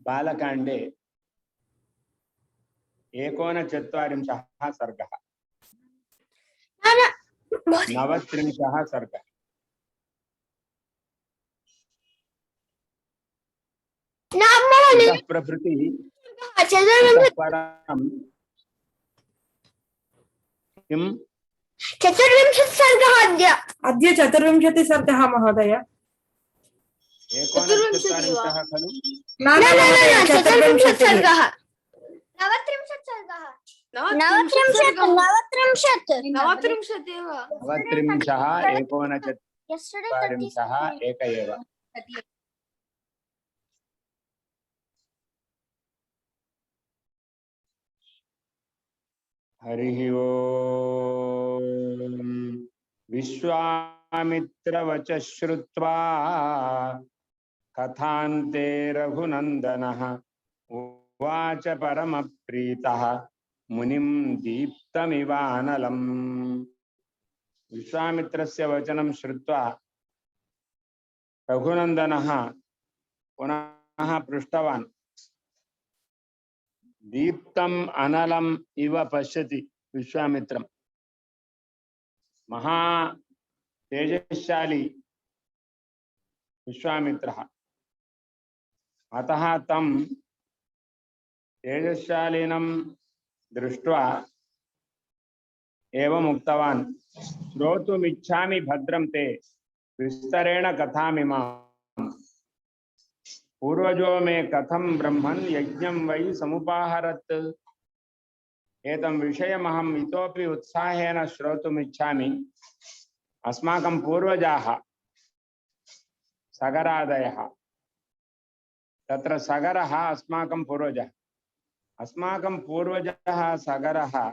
बालकाण्डे 39 सर्गः 39 सर्गः प्रभृति चतुर्विंशतिः सर्गः अद्य 40 सर्गः महोदय। 39 खलु न 40 सर्गः 39 सर्गः एक एव। हरिः ओम्। विश्वामित्रवच श्रुत्वा कथान्ते रघुनन्दनः उवाच परमप्रीतः मुनिं दीप्तमिवानलम्। विश्वामित्रस्य वचनं श्रुत्वा रघुनन्दनः पुनः पृष्टवान्। दीप्तम् अनलम् इव पश्यति विश्वामित्रम्। महा तेजशाली विश्वामित्रः। अतः तं तेजशालिनं दृष्ट्वा एवम् उक्तवान्, श्रोतुमिच्छामि भद्रं ते विस्तरेण कथामिमाम्। पूर्वजो मे कथं ब्रह्मन् यज्ञं वै समुपाहरत्। एतं विषयमहम् इतोपि उत्साहेन श्रोतुमिच्छामि। अस्माकं पूर्वजाः सगरादयः, तत्र सगरः अस्माकं पूर्वजः, अस्माकं पूर्वजः सगरः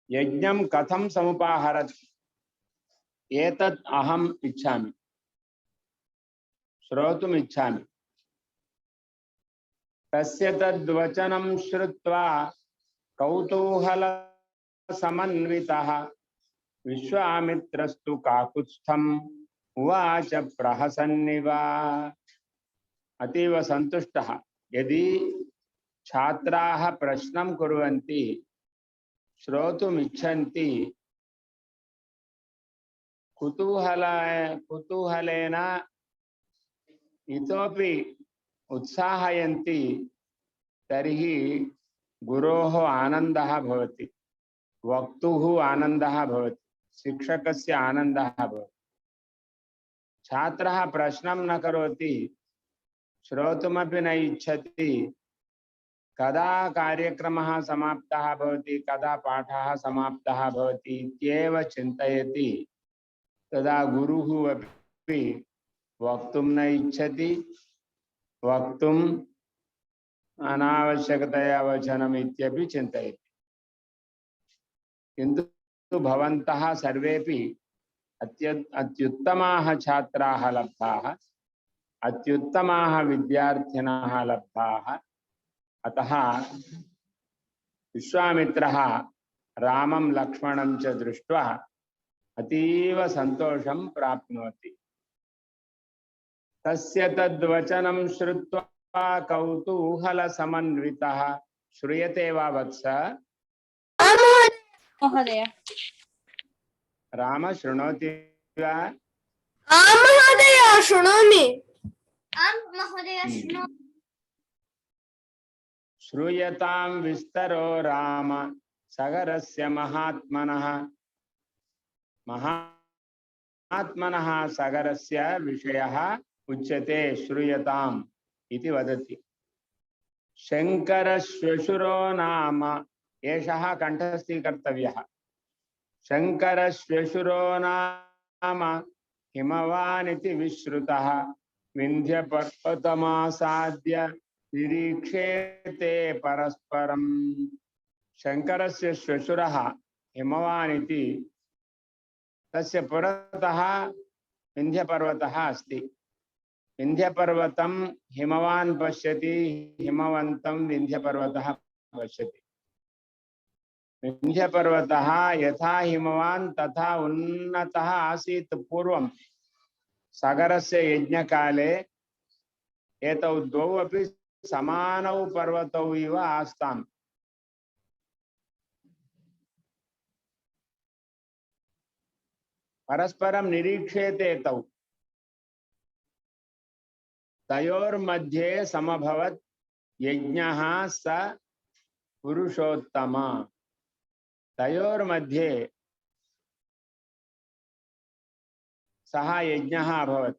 यज्ञं कथं समुपाहरत् एतत् अहम् इच्छामि, श्रोतुम् इच्छामि। तस्य तद्वचनं श्रुत्वा कौतूहलसमन्वितः विश्वामित्रस्तु काकुत्स्थम् उवाच प्रहसन्निव। अतीव सन्तुष्टः। यदि छात्राः प्रश्नं कुर्वन्ति, श्रोतुम् इच्छन्ति, कुतूहलेन इतोपि उत्साहयन्ति, तर्हि गुरोः आनन्दः भवति, वक्तुः आनन्दः भवति, शिक्षकस्य आनन्दः भवति। छात्रः प्रश्नं न करोति, श्रोतुमपि न इच्छति, कदा कार्यक्रमः समाप्तः भवति, कदा पाठः समाप्तः भवति इत्येव चिन्तयति, तदा गुरुः अपि वक्तुं न इच्छति, वक्तुम् अनावश्यकतया वचनम् इत्यपि चिन्तयति। किन्तु भवन्तः सर्वेपि अत्युत्तमाः छात्राः लब्धाः, अत्युत्तमाः विद्यार्थिनः लब्धाः। अतः विश्वामित्रः रामं लक्ष्मणं च दृष्ट्वा अतीव सन्तोषं प्राप्नोति। तस्य तद्वचनं श्रुत्वा कौतूहलसमन्वितः। श्रूयते वा वत्स? महोदय। राम शृणोति वा? आं महोदय शृणोमि। आं महोदय शृणोमि। श्रूयतां विस्तरो राम सगरस्य महात्मनः। महात्मनः सगरस्य विषयः उच्यते, श्रूयताम् इति वदति। शङ्करश्वशुरो नाम, एषः कण्ठस्थीकर्तव्यः। शङ्करश्वशुरो नाम हिमवान् इति विश्रुतः। विन्ध्यपर्वतमासाद्य निरीक्षेते परस्परम्। शङ्करस्य श्वशुरः हिमवान् इति, तस्य पुरतः विन्ध्यपर्वतः अस्ति। विन्ध्यपर्वतं हिमवान् पश्यति, हिमवन्तं विन्ध्यपर्वतः पश्यति। विन्ध्यपर्वतः यथा हिमवान् तथा उन्नतः आसीत् पूर्वं। सगरस्य यज्ञकाले एतौ द्वौ अपि समानौ पर्वतौ इव आस्ताम्। परस्परं निरीक्षेते तौ। तयोर्मध्ये समभवत् यज्ञः स पुरुषोत्तम। तयोर्मध्ये सः यज्ञः अभवत्,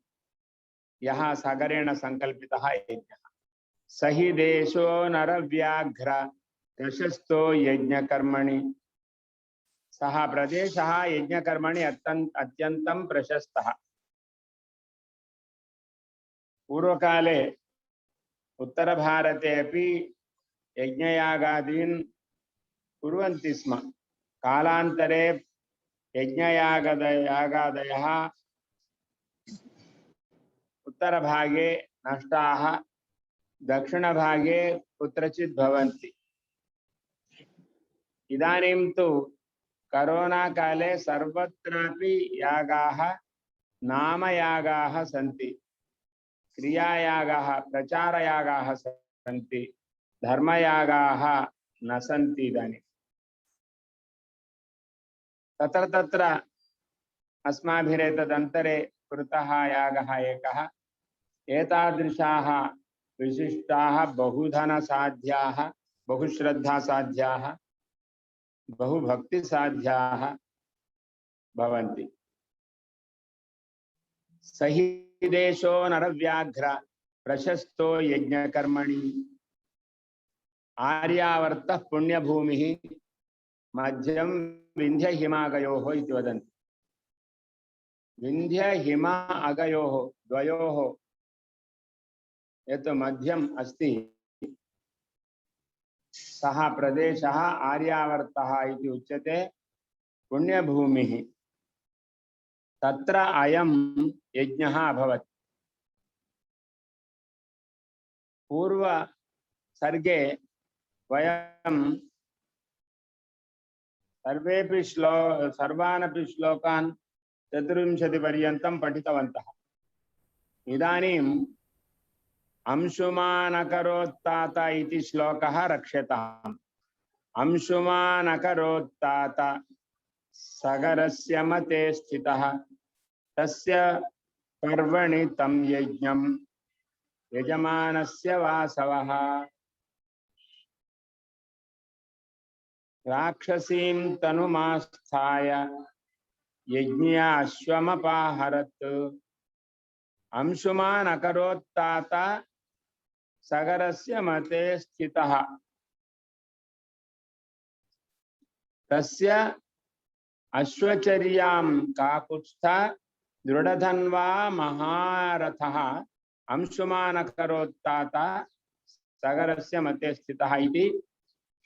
यः सागरेण संकल्पितः यज्ञः। सहि देशो नरव्याघ्र प्रशस्तो यज्ञकर्मणि। सः प्रदेशः यज्ञकर्मणि अत्यन्तं प्रशस्तः। पूर्वकाले उत्तरभारते अपि यज्ञयागादीन् कुर्वन्ति स्म। कालान्तरे यज्ञयागादयः उत्तरभागे नष्टाः, दक्षिणभागे कुत्रचित् भवन्ति। इदानीं तु करोना काले सर्वत्रापि यागाः नामयागाः सन्ति, क्रियायागाः प्रचारयागाः सन्ति, धर्मयागाः न सन्ति। इदानीं तत्र तत्र अस्माभिरेतदन्तरे कृतः यागः एकः। एतादृशाः विशिष्टाः बहुधनसाध्याः, बहुश्रद्धासाध्याः, बहुभक्तिसाध्याः भवन्ति। सहि देशो नरव्याघ्र प्रशस्तो यज्ञकर्मणि। आर्यावर्तः पुण्यभूमिः मध्यम विंध्य हिमागयोः इति वदन्ति। विंध्य हिमा अगयोः द्वयोः यत् मध्यम अस्ति सः प्रदेशः आर्यावर्तः इति उच्यते, पुण्यभूमिः। तत्र अयं यज्ञः अभवत्। पूर्व सर्गे वयं सर्वानपि श्लोकान् 40 पर्यन्तं पठितवन्तः। इदानीम् अंशुमानकरोत्तात इति श्लोकः रक्ष्यताम्। अंशुमानकरोत्तात सगरस्य मते स्थितः तस्य पर्वणि तं यज्ञं यजमानस्य वासवः। राक्षसीं तनुमास्थाय यज्ञाश्वमपाहरत्। अंशुमान् अकरोत्तात सगरस्य मते स्थितः तस्य अश्वचर्यां काकुत्स्थ दृढधन्वा महारथः अंशुमान् अकरोत्तात सगरस्य मते स्थितः इति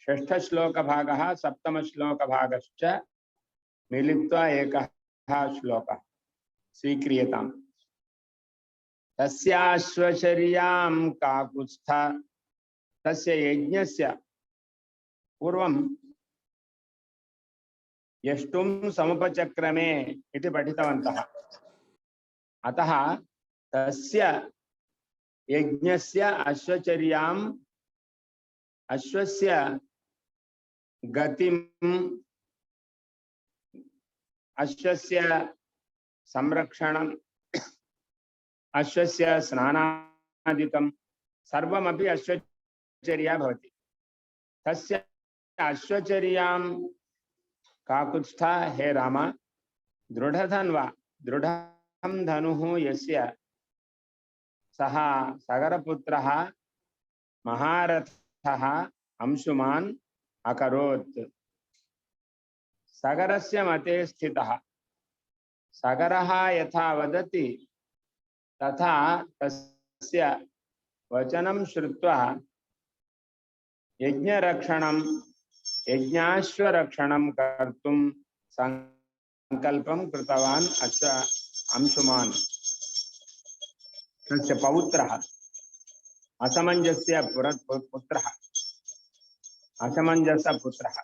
षष्ठश्लोकभागः सप्तमश्लोकभागश्च मिलित्वा एकः श्लोकः स्वीक्रियताम्। तस्याश्वचर्यां काकुत्स्थ, तस्य यज्ञस्य पूर्वं यष्टुं समुपचक्रमे इति पठितवन्तः। अतः तस्य यज्ञस्य अश्वचर्यां, अश्वस्य गतिं, अश्वस्य संरक्षणं, अश्वस्य स्नानादिकं सर्वमपि अश्वचर्या भवति। तस्य अश्वचर्यां काकुत्स्था हे राम, दृढधन्वा, दृढं धनुः यस्य सः सगरपुत्रः महारथः अंशुमान् अकरोत्। सगरस्य मते स्थितः, सगरः यथा वदति तथा तस्य वचनं श्रुत्वा यज्ञरक्षणं, यज्ञाश्वरक्षणं कर्तुं संकल्पं कृतवान् अंशुमान्। तस्य पौत्रः असमञ्जस्य पुत्रः, असमञ्जसपुत्रः।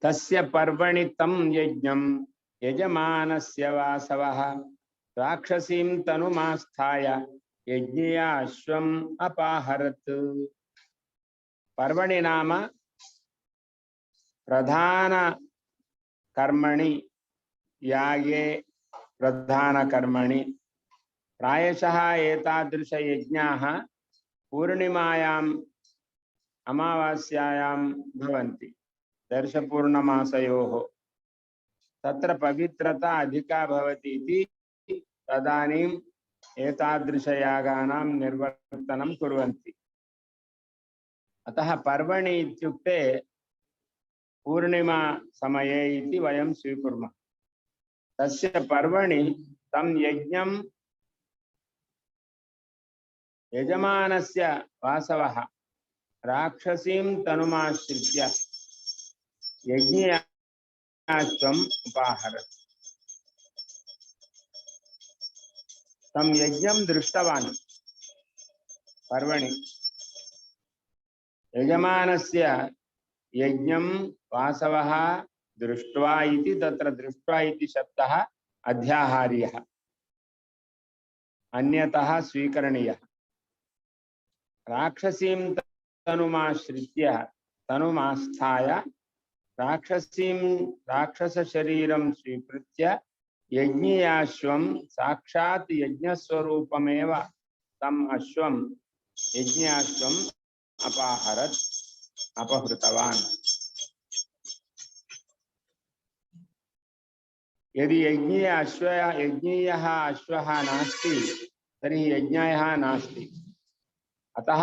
तस्य पर्वणि तं यज्ञं यजमानस्य वासवः राक्षसीं तनुमास्थाय यज्ञया अश्वम् अपाहरत्। पर्वणि नाम प्रधान कर्मणि यागे प्रधान कर्मणि प्रायशः एतादृश यज्ञाः पूर्णिमायाम् अमावास्यायां भवन्ति दर्शपूर्णमासयोः। तत्र पवित्रता अधिका भवति इति तदानीम् एतादृशयागानां निर्वर्तनं कुर्वन्ति। अतः पर्वणि इत्युक्ते पूर्णिमा समये इति वयं स्वीकुर्मः। तस्य पर्वणि तं यज्ञं यजमानस्य वासवः राक्षसीं तनुमाश्रित्य यज्ञयाश्वम् उपाहरत्। तं यज्ञं दृष्टवान् पर्वणि। यजमानस्य यज्ञं वासवः दृष्ट्वा इति तत्र दृष्ट्वा इति शब्दः अध्याहार्यः, अन्यतः स्वीकरणीयः। राक्षसीं तनुमाश्रित्य तनुमास्थाय राक्षसशरीरं स्वीकृत्य यज्ञयाश्वं साक्षात् यज्ञस्वरूपमेव तम् अश्वं यज्ञाश्वम् अपाहरत् अपहृतवान्। यदि यज्ञीयः अश्वः नास्ति तर्हि यज्ञः नास्ति। अतः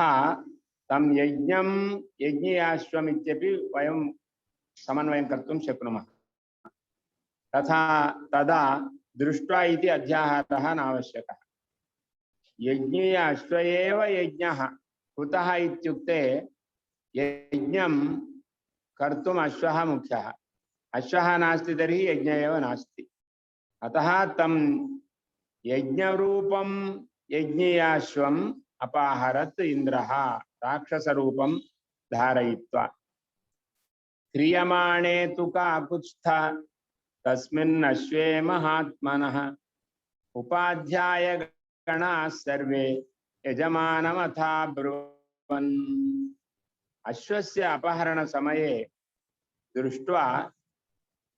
तं यज्ञं यज्ञयाश्वम् इत्यपि वयं समन्वयं कर्तुं शक्नुमः। तदा दृष्ट्वा इति अध्याहारः नावश्यकः। यज्ञीय अश्व एव यज्ञः। कुतः इत्युक्ते यज्ञं कर्तुम् अश्वः मुख्यः। अश्वः नास्ति तर्हि यज्ञः एव नास्ति। अतः तं यज्ञरूपं यज्ञयाश्वम् अपाहरत् इन्द्रः राक्षसरूपं धारयित्वा। क्रियमाणे तु काकुत्स्थ तस्मिन् अश्वे महात्मनः उपाध्यायगणाः सर्वे यजमानमथा ब्रुवन्। अश्वस्य अपहरण समये दृष्ट्वा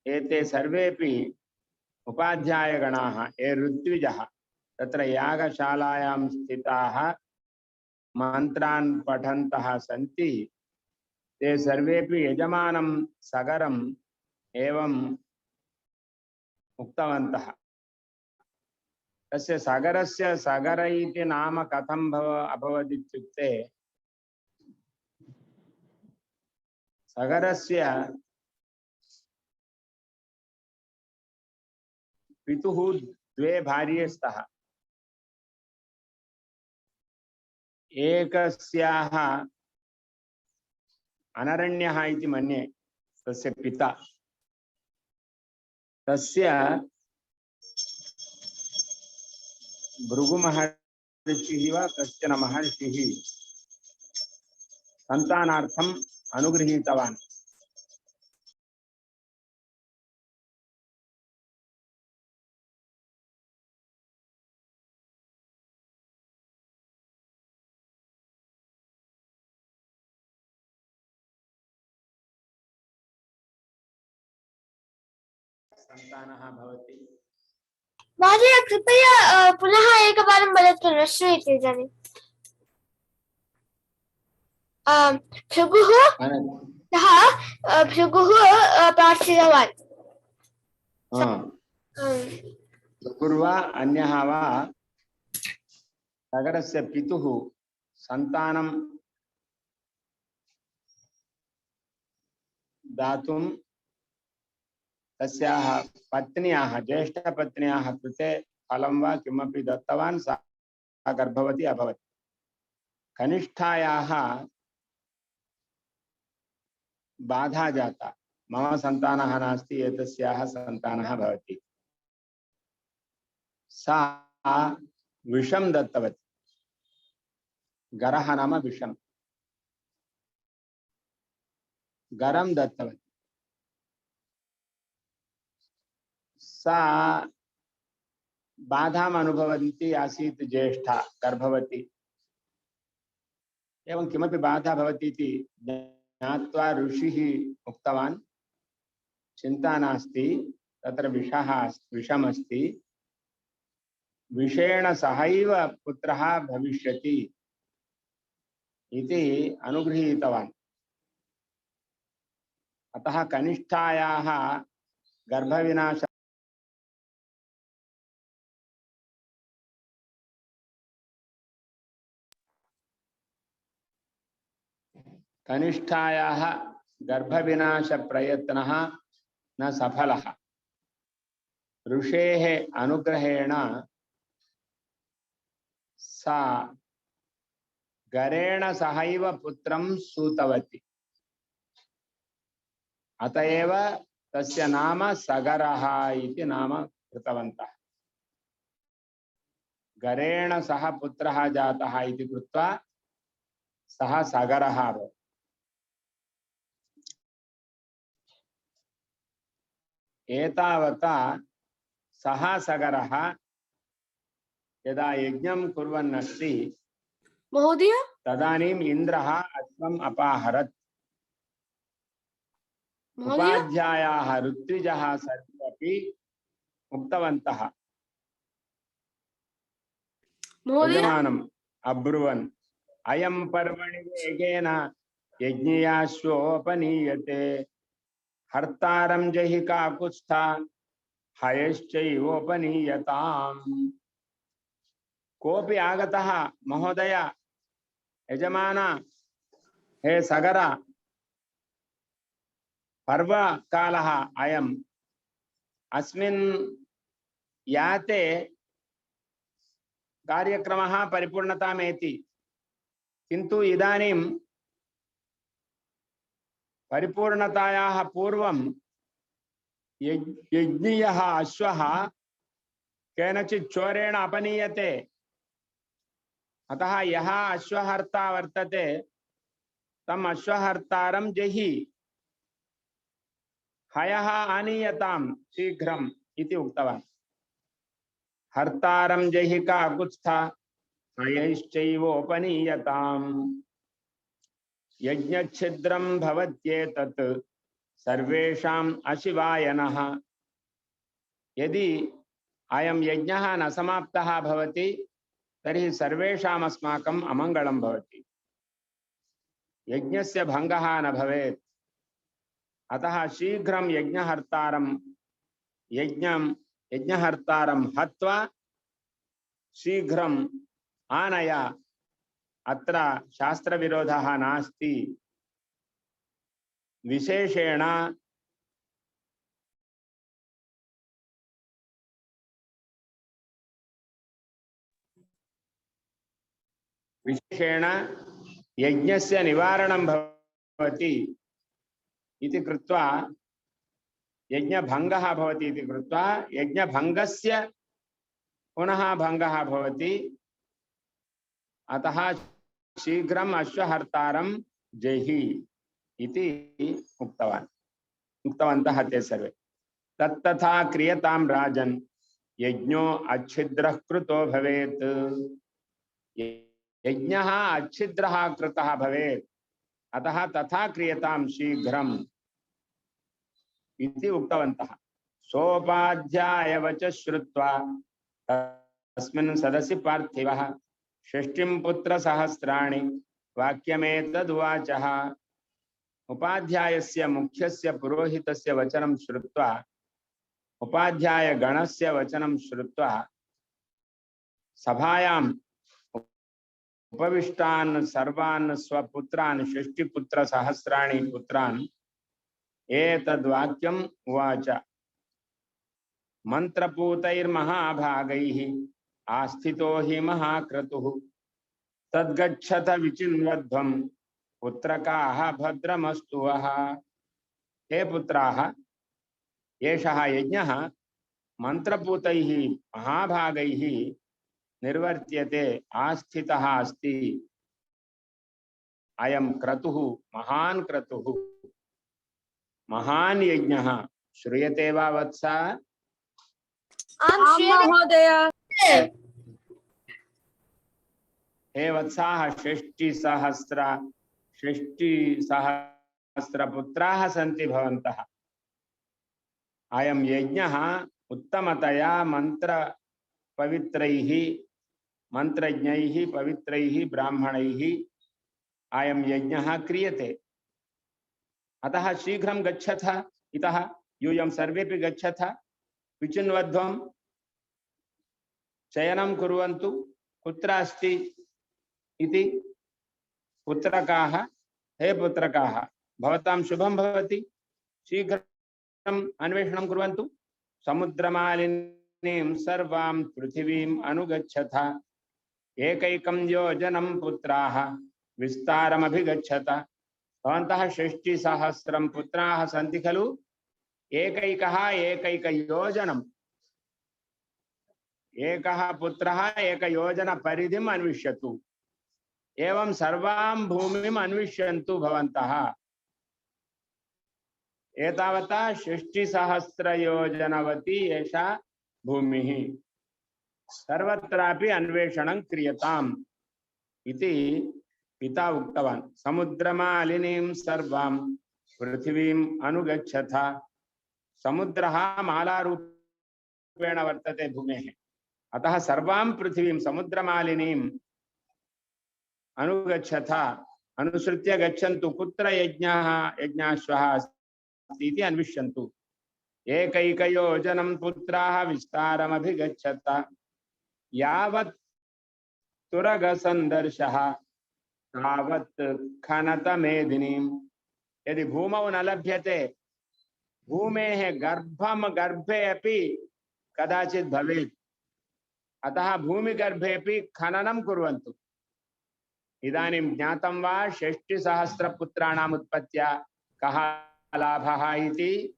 एते सर्वेपि उपाध्यायगणाः ये ऋत्विजः तत्र यागशालायां स्थिताः मन्त्रान् पठन्तः सन्ति। ते सर्वेपि यजमानं सगरम् एवम् उक्तवन्तः। तस्य सगरस्य सगर इति नाम कथं अभवत् इत्युक्ते सगरस्य पितुः द्वे भार्ये स्तः। एकस्याः अनरण्यः इति मन्ये तस्य पिता। तस्य भृगुमहर्षिः वा कश्चन महर्षिः सन्तानार्थम् अनुगृहीतवान्। सन्तानः भवति। महोदय कृपया पुनः एकवारं वदतु, न श्रूयते इदानीं। भृगुः प्रार्थितवान्। भृगुर्वा अन्यः वा सगरस्य पितुः सन्तानं दातुं तस्याः पत्न्याः ज्येष्ठपत्न्याः कृते फलं वा किमपि दत्तवान्। सा गर्भवती अभवत्। कनिष्ठायाः बाधा जाता, मम सन्तानः नास्ति एतस्याः सन्तानः भवति। सा विषं दत्तवती। गरः नाम विषं, गरं दत्तवती। सा बाधाम् अनुभवन्ती आसीत् ज्येष्ठा गर्भवती। एवं किमपि बाधा भवति इति ज्ञात्वा ऋषिः उक्तवान्, चिन्ता नास्ति, तत्र विषमस्ति, विषेण सहैव पुत्रः भविष्यति इति अनुगृहीतवान्। अतः कनिष्ठायाः गर्भविनाश कनिष्ठायाः गर्भविनाश प्रयत्नः न सफलः। ऋषेः अनुग्रहेण सा गरेण सहैव पुत्रं सूतवती। अतएव तस्य नाम सगरः इति नाम कृतवन्तः। गरेण सह पुत्रः जातः इति कृत्वा सः सगरः अभवत्। एतावता सः सगरः यदा यज्ञं कुर्वन् अस्ति महोदय तदानीम् इन्द्रः अश्वम् अपाहरत्। उपाध्यायाः ऋत्विजः सर्वे अपि उक्तवन्तः। यजमानम् अब्रुवन्, अयं पर्वणि वेगेन यज्ञयाश्वोपनीयते, हर्तारं जहि काकुत्स्था हयश्चैवोपनीयताम्। कोऽपि आगतः, महोदय, यजमान, हे सगर, पर्वकालः अयम्, अस्मिन् याते कार्यक्रमः परिपूर्णतामेति, किन्तु इदानीं परिपूर्णतायाः पूर्वं यज्ञीयः अश्वः केनचित् चोरेण अपनीयते। अतः यः अश्वहर्ता वर्तते तम् अश्वहर्तारं जहि हयः आनीयतां शीघ्रम् इति उक्तवान्। हर्तारं जहि काकुत्स्था हयश्चैवोपनीयताम्। यज्ञच्छिद्रं भवत्येतत् सर्वेषाम् अशिवाय नः। यदि अयं यज्ञः न समाप्तः भवति तर्हि सर्वेषाम् अस्माकम् अमङ्गलं भवति। यज्ञस्य भङ्गः न भवेत्। अतः शीघ्रं यज्ञहर्तारं हत्वा शीघ्रम् आनय। अत्र शास्त्रविरोधः नास्ति। विशेषेण यज्ञस्य निवारणं भवति इति कृत्वा, यज्ञभङ्गः भवति इति कृत्वा यज्ञभङ्गस्य पुनः भङ्गः भवति। अतः शीघ्रम् अश्वहर्तारं जहि इति उक्तवन्तः ते सर्वे। तत्तथा क्रियतां राजन्, यज्ञो अच्छिद्रः कृतो भवेत्। यज्ञः अच्छिद्रः कृतः भवेत्, अतः तथा क्रियतां शीघ्रम् इति उक्तवन्तः। सोपाध्यायवच श्रुत्वा तस्मिन् सदसि पार्थिवः षष्टिं पुत्रसहस्राणि वाक्यमेतदुवाचः। उपाध्यायस्य मुख्यस्य पुरोहितस्य वचनं श्रुत्वा, उपाध्यायगणस्य वचनं श्रुत्वा सभायाम् उपविष्टान् सर्वान् स्वपुत्रान् षष्टिपुत्रसहस्राणि पुत्रान् एतद्वाक्यम् उवाच। मन्त्रपूतैर्महाभागैः आस्थितो हि महाक्रतुः, तद्गच्छत विचिन्वध्वं पुत्रकाः भद्रमस्तु वः। हे पुत्राः, एषः यज्ञः मन्त्रपूतैः महाभागैः निर्वर्त्यते, आस्थितः अस्ति। अयं क्रतुः महान् क्रतुः, महान् यज्ञः। श्रूयते वा वत्स? आम श्रूयते महोदय। हे वत्साः षष्टिसहस्रपुत्राः सन्ति भवन्तः। अयं यज्ञः उत्तमतया मंत्रज्ञैः पवित्रैः ब्राह्मणैः अयं यज्ञः क्रियते। अतः शीघ्रं गच्छथ इतः, यूयं सर्वेपि गच्छथ, विचिन्वध्वं चयनं कुर्वन्तु कुत्र अस्ति इति। पुत्रकाः, हे पुत्रकाः, भवतां शुभं भवति, शीघ्रम् अन्वेषणं कुर्वन्तु। समुद्रमालिनीं सर्वां पृथिवीम् अनुगच्छथ, एकैकं योजनं पुत्राः विस्तारमभिगच्छत। भवन्तः 60,000 पुत्राः सन्ति खलु, एकैकः एकैकयोजनम्, एकः पुत्रः एकयोजनपरिधिम् अन्विष्यतु। एवं सर्वां भूमिम् अन्विष्यन्तु भवन्तः। एतावता 60,000 योजनवती एषा भूमिः, सर्वत्रापि अन्वेषणं क्रियताम् इति पिता उक्तवान्। समुद्रमालिनीं सर्वां पृथिवीम् अनुगच्छथ। समुद्रः मालारूपेण वर्तते भूमेः, अतः सर्वां पृथिवीं समुद्रमालिनीम् अनुगच्छथ, अनुसृत्य गच्छन्तु। कुत्र यज्ञाश्वः अस्ति इति अन्विष्यन्तु। एकैकयोजनं पुत्राः विस्तारमभिगच्छत। यावत् तुरगसन्दर्शः तावत् खनत मेदिनीम्। यदि भूमौ न लभ्यते, भूमेः गर्भे अपि कदाचित् भवेत्, अतः भूमिगर्भेऽपि खननं कुर्वन्तु। इदानीं ज्ञातं वा 60,000 पुत्राणाम् उत्पत्त्या कः लाभः इति?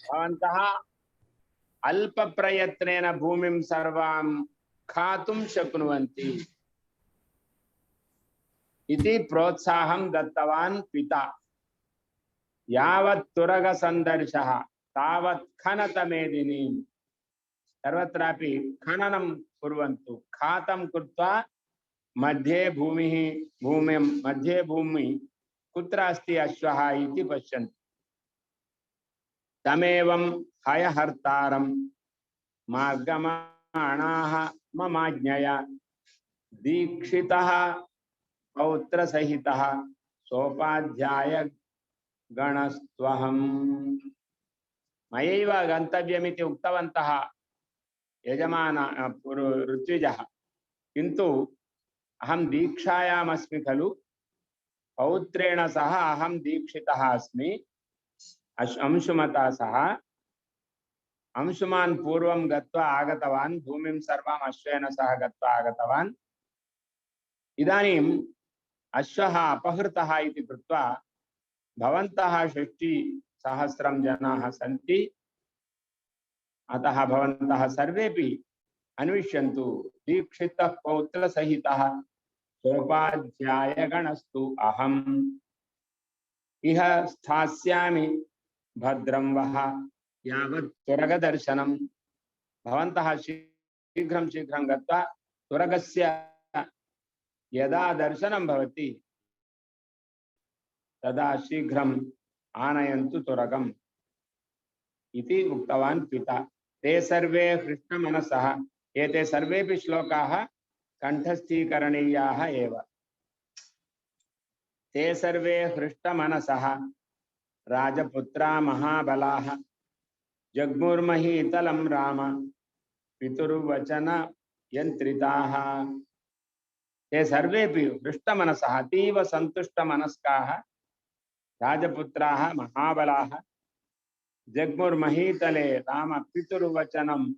भवन्तः अल्पप्रयत्नेन भूमिं सर्वां खातुं शक्नुवन्ति इति प्रोत्साहं दत्तवान् पिता। यावत् तुरगसन्दर्शः तावत् खनत मेदिनीम्। सर्वत्रापि खननं कुर्वन्तु, खातं कृत्वा मध्ये भूमि कुत्र अस्ति अश्वः इति पश्यन्तु। तमेवं हयहर्तारं मार्गमाणाः ममाज्ञया दीक्षितः पौत्रसहितः सोपाध्याय गणस्त्वहम्। मयैव गन्तव्यमिति उक्तवन्तः यजमान ऋत्विजः, किन्तु अहं दीक्षायाम् अस्मि खलु, पौत्रेण सह अहं दीक्षितः अस्मि। अंशुमता सह अंशुमान् पूर्वं गत्वा आगतवान्, भूमिं सर्वाम् अश्वेन सह गत्वा आगतवान्। इदानीम् अश्वः अपहृतः इति कृत्वा भवन्तः 60,000 जनाः सन्ति, अतः भवन्तः सर्वेपि अन्विष्यन्तु। दीक्षितः पौत्रसहितः सोपाध्यायगणस्तु अहम्। इह स्थास्यामि भद्रं वः यावत् तुरगदर्शनम्। भवन्तः शीघ्रं गत्वा तुरगस्य यदा दर्शनं भवति तदा शीघ्रम् आनयन्तु तुरगम् इति उक्तवान् पिता। ते सर्वे हृष्टमनसः। एते सर्वेपि श्लोकाः कंठस्थीकरणीयाः एव। ते सर्वे हृष्टमनसः राजपुत्रा महाबलाः जग्मुर्महीतलं राम पितुर्वचन यंत्रिताः। ते सर्वेपि हृष्टमनसः, अतीव सन्तुष्टमनस्काः राजपुत्राः महाबलाः जग्मुर्महीतले राम पितुर्वचनं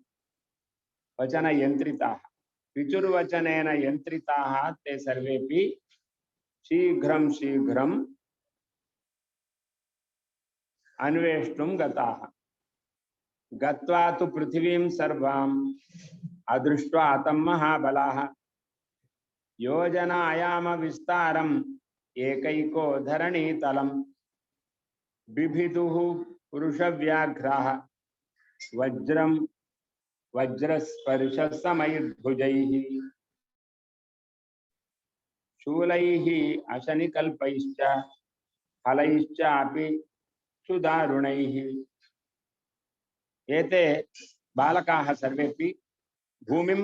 वचन यंत्रिताः। पितुर्वचनेन यंत्रिताः ते सर्वेपि शीघ्रं अन्वेष्टुं गताः। गत्वा तु पृथिवीं सर्वाम् अदृष्ट्वा तं महाबलाः योजनायाम विस्तारम् एकैको धरणीतलं बिभिदुः पुरुषव्याघ्राः वज्रम वज्रस्पर्शसमैर्भुजैः शूलैः अशनिकल्पैश्च हलैश्चापि सुदारुणैः। एते बालकाः सर्वेपि भूमिं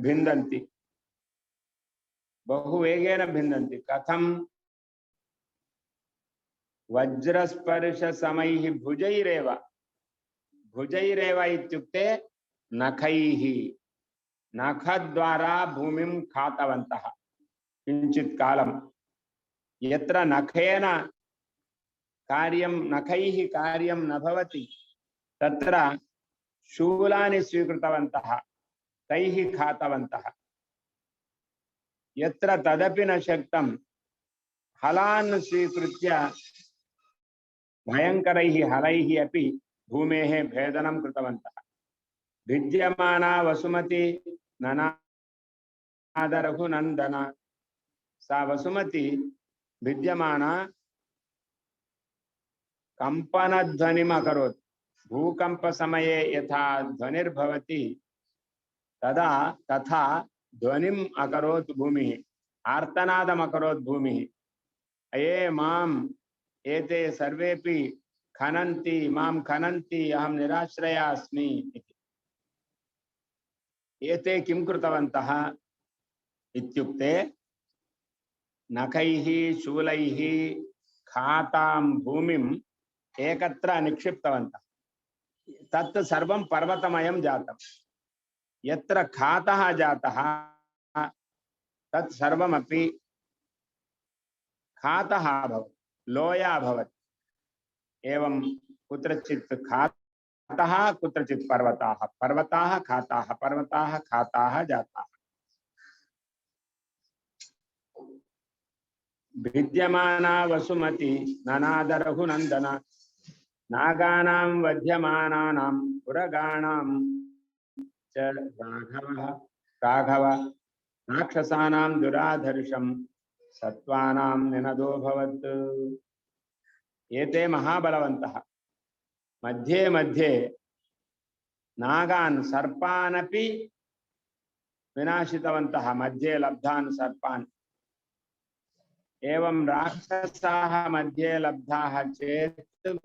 भिन्दन्ति, बहुवेगेन भिन्दन्ति। कथं? वज्रस्पर्शसमैः भुजैरेव। भुजैरेव इत्युक्ते नखैः, नखद्वारा भूमिं खातवन्तः किञ्चित् कालं। यत्र नखेन कार्यं, नखैः कार्यं न भवति तत्र शूलानि स्वीकृतवन्तः, तैः खातवन्तः। यत्र तदपि न शक्तं हलान् स्वीकृत्य भयंकरैः हलैः अपि भूमेः भेदनं कृतवन्तः। भिद्यमाना वसुमती ननादरघुनन्दन। सा वसुमती भिद्यमाना कंपनध्वनिम् अकरोत्। भूकंप समये यथा ध्वनिर्भवति तदा तथा ध्वनिम् अकरोत् भूमिः, आर्तनादम् अकरोत् भूमिः। अये माम् एते सर्वेपि खनन्ति, मां खनन्ति, अहं निराश्रया अस्मि इति। एते किं कृतवन्तः इत्युक्ते नखैः शूलैः खातां भूमिम् एकत्र निक्षिप्तवन्तः। तत् सर्वं पर्वतमयं जातम्। यत्र खातः जातः तत् सर्वमपि खातः अभवत्, लोया अभवत्। एवं कुत्रचित् खातः, कुत्रचित् पर्वताः, पर्वताः खाताः, पर्वताः खाताः जाताः। भिद्यमाना वसुमती ननादरघुनन्दन। नागानां वध्यमानानां पुरगाणां च राघव राक्षसानां दुराधर्षं सत्त्वानां निनदोऽभवत्। एते महाबलवन्तः। मध्ये मध्ये नागान्, सर्पानपि विनाशितवन्तः, मध्ये लब्धान् सर्पान्। एवं राक्षसाः मध्ये लब्धाः चेत्,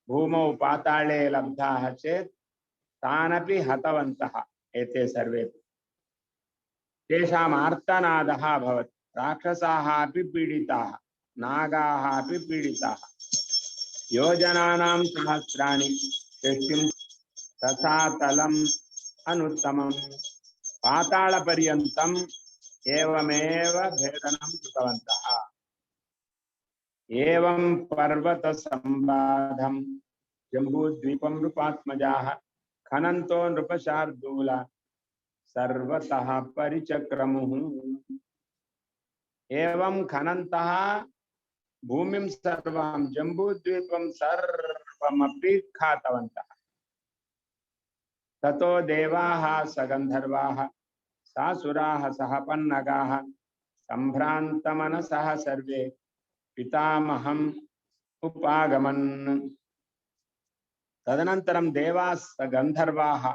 भूमौ पाताले लब्धाः चेत् तानपि हतवन्तः एते सर्वे। तेषाम् आर्तनादः अभवत्। राक्षसाः अपि पीडिताः, नागाः अपि पीडिताः। योजनानां सहस्राणि सृष्टिं तथा तलम् अनुत्तमम् पातालपर्यन्तम् एवमेव भेदनं कृतवन्तः। एवं पर्वतसंबाधं जम्बूद्वीपं नृपात्मजाः खनन्तो नृपशार्दूल सर्वतः परिचक्रमुः। एवं खनन्तः भूमिं सर्वां, जम्बूद्वीपं सर्वमपि खातवन्तः। ततो देवाः सगन्धर्वाः सासुराः सहपन्नगाः सम्भ्रान्तमनसः सर्वे पितामहम् उपागमन्। तदनन्तरं देवाः सगन्धर्वाः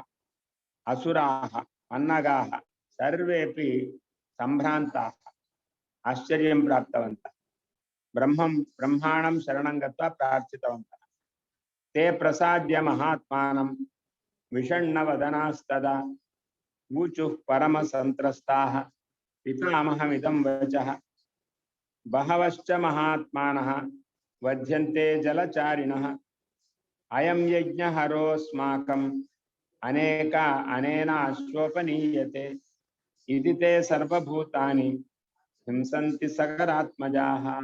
असुराः पन्नगाः सर्वेपि सम्भ्रान्ताः, आश्चर्यं प्राप्तवन्तः। ब्रह्माणं शरणं गत्वा प्रार्थितवन्तः। ते प्रसाद्य महात्मानं विषण्णवदनास्तदा ऊचुः परमसन्त्रस्ताः पितामहमिदं वचः। बहवश्च महात्मानः वध्यन्ते जलचारिणः अयं यज्ञहरोऽस्माकम् अनेका अनेन अश्वोपनीयते इति ते सर्वभूतानि हिंसन्ति सगरात्मजाः।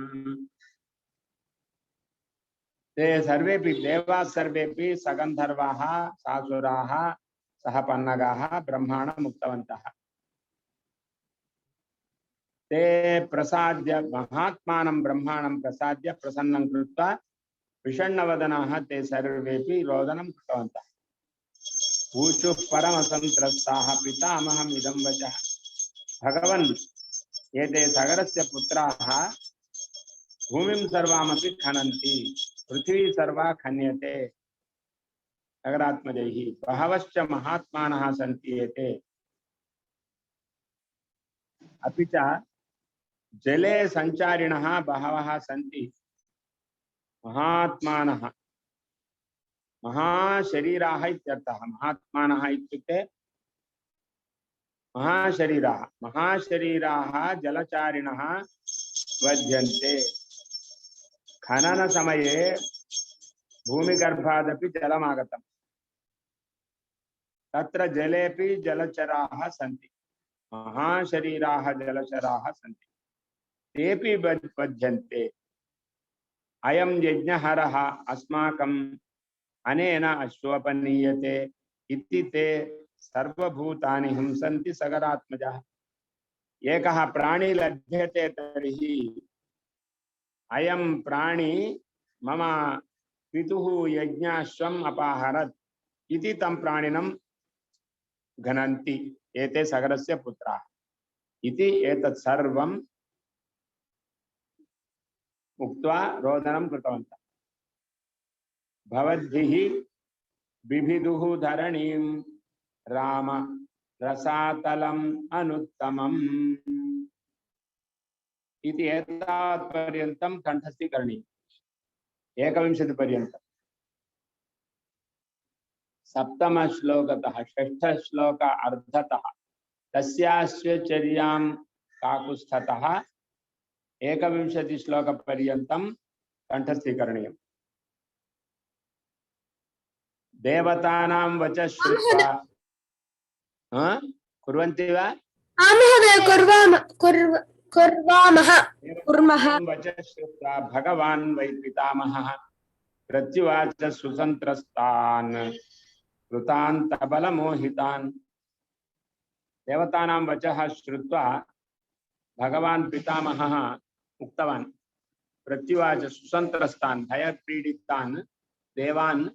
ते सर्वेपि देवाः सर्वेपि सगन्धर्वाः सासुराः सहपन्नगाः ब्रह्माणम् उक्तवन्तः। ते प्रसाद्य महात्मानं ब्रह्माणं प्रसाद्य प्रसन्नं कृत्वा विषण्णवदनाः ते सर्वेपि रोदनं कृतवन्तः। ऊचुः परमसन्त्रस्ताः पितामहमिदं वचः। भगवन्, एते सगरस्य पुत्राः भूमिं सर्वामपि खनन्ति, पृथ्वी सर्वा खन्यते। सगरात्मजैः बहवश्च महात्मानः सन्ति एते अपि च जले सञ्चारिणः बहवः सन्ति महात्मानः महाशरीराः इत्यर्थः महात्मानः इत्युक्ते महाशरीराः महाशरीराः जलचारिणः वध्यन्ते खनन समये भूमिगर्भादपि जलमागतम् तत्र जलेपि जलचराः सन्ति महाशरीराः जलचराः सन्ति तेपि वध्यन्ते अयं यज्ञहरः अस्माकम् अनेन अश्वपनीयते इति ते सर्वभूतानि हिंसन्ति सगरात्मजः एकः प्राणी लभ्यते तर्हि अयं प्राणी मम पितुः यज्ञाश्वम् अपाहरत् इति तं प्राणिनं घनन्ति एते सगरस्य पुत्राः इति एतत् सर्वम् उक्त्वा रोदनं कृतवन्तः भवद्भिः बिभिदुः धरणीं राम रसातलम् अनुत्तमम् इति एतावत्पर्यन्तं कण्ठस्थीकरणीयम् 21 पर्यन्तं सप्तमश्लोकतः षष्ठश्लोक अर्धतः तस्याश्वचर्यां काकुत्स्थतः 21 श्लोकपर्यन्तं कण्ठस्थीकरणीयम् देवतानां वचः श्रुत्वा कुर्वन्ति वा कुर्मः वचः श्रुत्वा भगवान् वै पितामहः प्रत्युवाच सुसन्त्रस्तान् कृतान् तबलमोहितान् देवतानां वचः श्रुत्वा भगवान् पितामहः उक्तवान् प्रत्युवाच सुसन्त्रस्तान् भयपीडितान् देवान्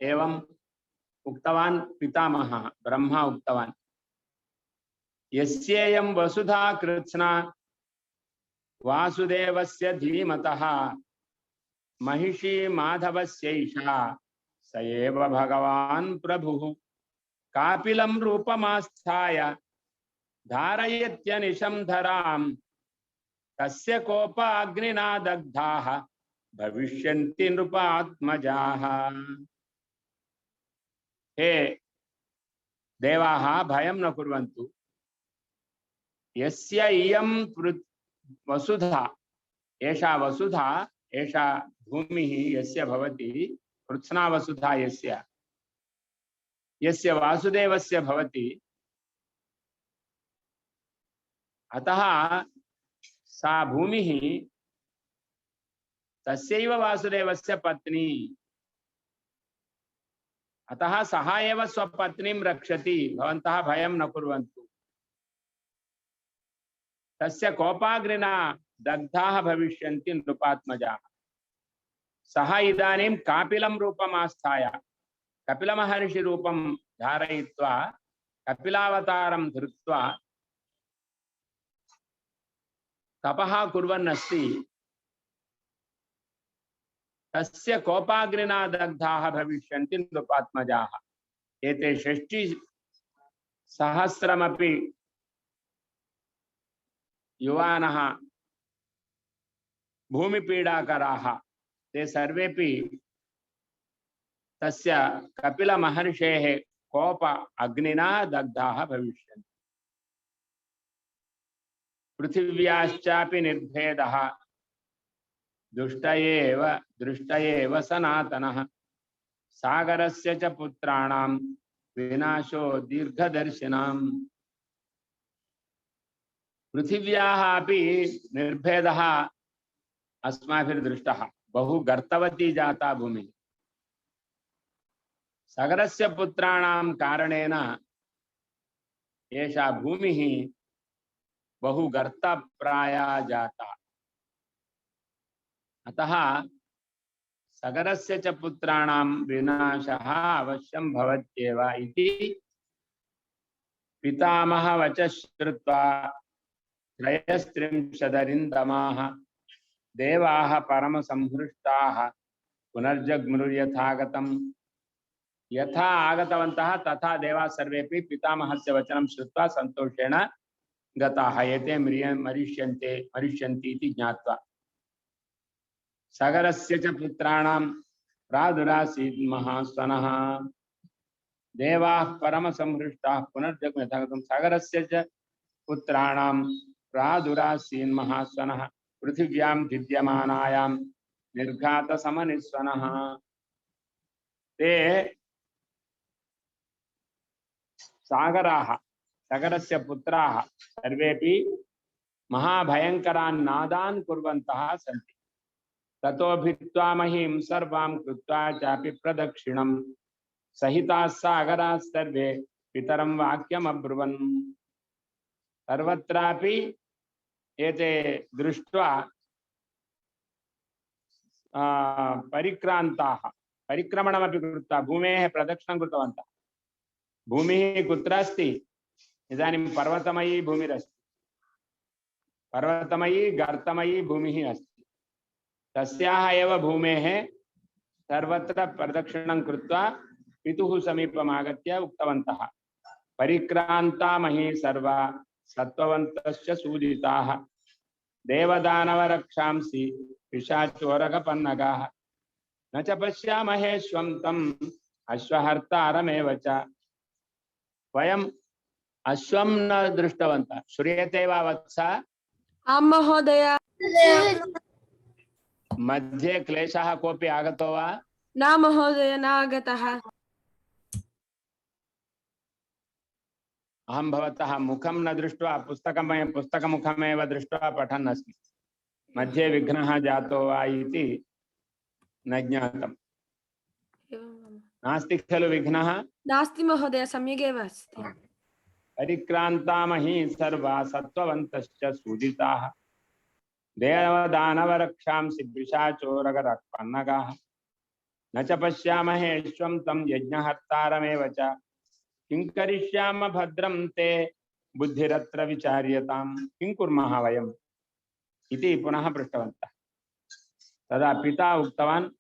एवं उक्तवान् पितामहः ब्रह्मा उक्तवान् यस्येयं वसुधा कृत्स्ना वासुदेवस्य धीमतः महिषी माधवस्यैषा स एव भगवान् प्रभुः कापिलं रूपमास्थाय धारयत्यनिशं धरां तस्य कोपाग्निना दग्धाः भविष्यन्ति नृपात्मजाः हे देवाः भयं न कुर्वन्तु यस्य इयं वसुधा एषा वसुधा एषा भूमिः यस्य भवति कृत्स्ना वसुधा यस्य वासुदेवस्य भवति अतः सा भूमिः तस्यैव वासुदेवस्य पत्नी अतः सः एव स्वपत्नीं रक्षति भवन्तः भयं न कुर्वन्तु तस्य कोपाग्निना दग्धाः भविष्यन्ति नृपात्मजाः सः इदानीं कापिलं रूपमास्थाय कपिलमहर्षि रूपं धारयित्वा कपिलावतारं धृत्वा तपः कुर्वन् अस्ति तस्य कोपाग्निना दग्धाः भविष्यन्ति नृपात्मजाः एते 60,000 युवानः भूमिपीडाकराः ते सर्वेपि तस्य कपिलमहर्षेः कोप अग्निना दग्धाः भविष्यन्ति पृथिव्याश्चापि निर्भेदः दृष्ट एव सनातनः सागरस्य च पुत्राणां विनाशो दीर्घदर्शिनाम् पृथिव्याः अपि निर्भेदः अस्माभिर्दृष्टः बहु गर्तवती जाता भूमिः सागरस्य पुत्राणां कारणेन एषा भूमिः बहु गर्तप्राया जाता अतः सगरस्य च पुत्राणां विनाशः अवश्यं भवत्येव इति पितामह वचः श्रुत्वा 33 देवाः परमसंहृष्टाः पुनर्जग्मुर्यथागतम् यथा आगतवन्तः तथा देवाः सर्वेपि पितामहस्य वचनं श्रुत्वा सन्तोषेण गताः एते मरिष्यन्ति इति ज्ञात्वा सगरस्य च पुत्राणां प्रादुरासीत् महास्वनः देवाः परमसंहृष्टाः पुनर्जगतं सगरस्य च पुत्राणां प्रादुरासीन् महास्वनः पृथिव्यां विद्यमानायां निर्घातसमनिस्वनः ते सागराः सगरस्य पुत्राः सर्वेपि महाभयंकरान् नादान् कुर्वन्तः सन्ति ततो भित्त्वा महीं सर्वां कृत्वा चापि प्रदक्षिणं सहिताः सागराः सर्वे पितरं वाक्यमब्रुवन् सर्वत्रापि एते दृष्ट्वा परिक्रान्ताः परिक्रमणमपि कृत्वा भूमेः प्रदक्षिणं कृतवन्तः भूमिः कुत्र अस्ति इदानीं पर्वतमयी भूमिरस्ति पर्वतमयी गर्तमयी भूमिः अस्ति तस्याः एव भूमेः सर्वत्र प्रदक्षिणं कृत्वा पितुः समीपम् आगत्य उक्तवन्तः परिक्रान्ता मही सर्वा सत्त्ववन्तश्च सूदिताः देवदानवरक्षांसि पिशाचोरगपन्नगाः न च पश्यामहेष्वं तम् अश्वहर्तारमेव च वयम् अश्वं न दृष्टवन्तः श्रूयते वा वत्स आं महोदय मध्ये क्लेशः कोऽपि आगतो वा न महोदय न आगतः अहं भवतः मुखं न दृष्ट्वा पुस्तकमुखमेव दृष्ट्वा पठन् अस्मि मध्ये विघ्नः जातो वा इति न ज्ञातम् नास्ति खलु विघ्नः नास्ति महोदय सम्यगेव अस्ति परिक्रान्ता मही सर्वा सत्त्ववन्तश्च सूदिताः देवदानवरक्षांसि पिशाचोरगपन्नगाः न च पश्यामहेष्वं तं यज्ञहर्तारमेव च किं करिष्याम भद्रं ते बुद्धिरत्र विचार्यतां किं कुर्मः वयम् इति पुनः पृष्टवन्तः तदा पिता उक्तवान्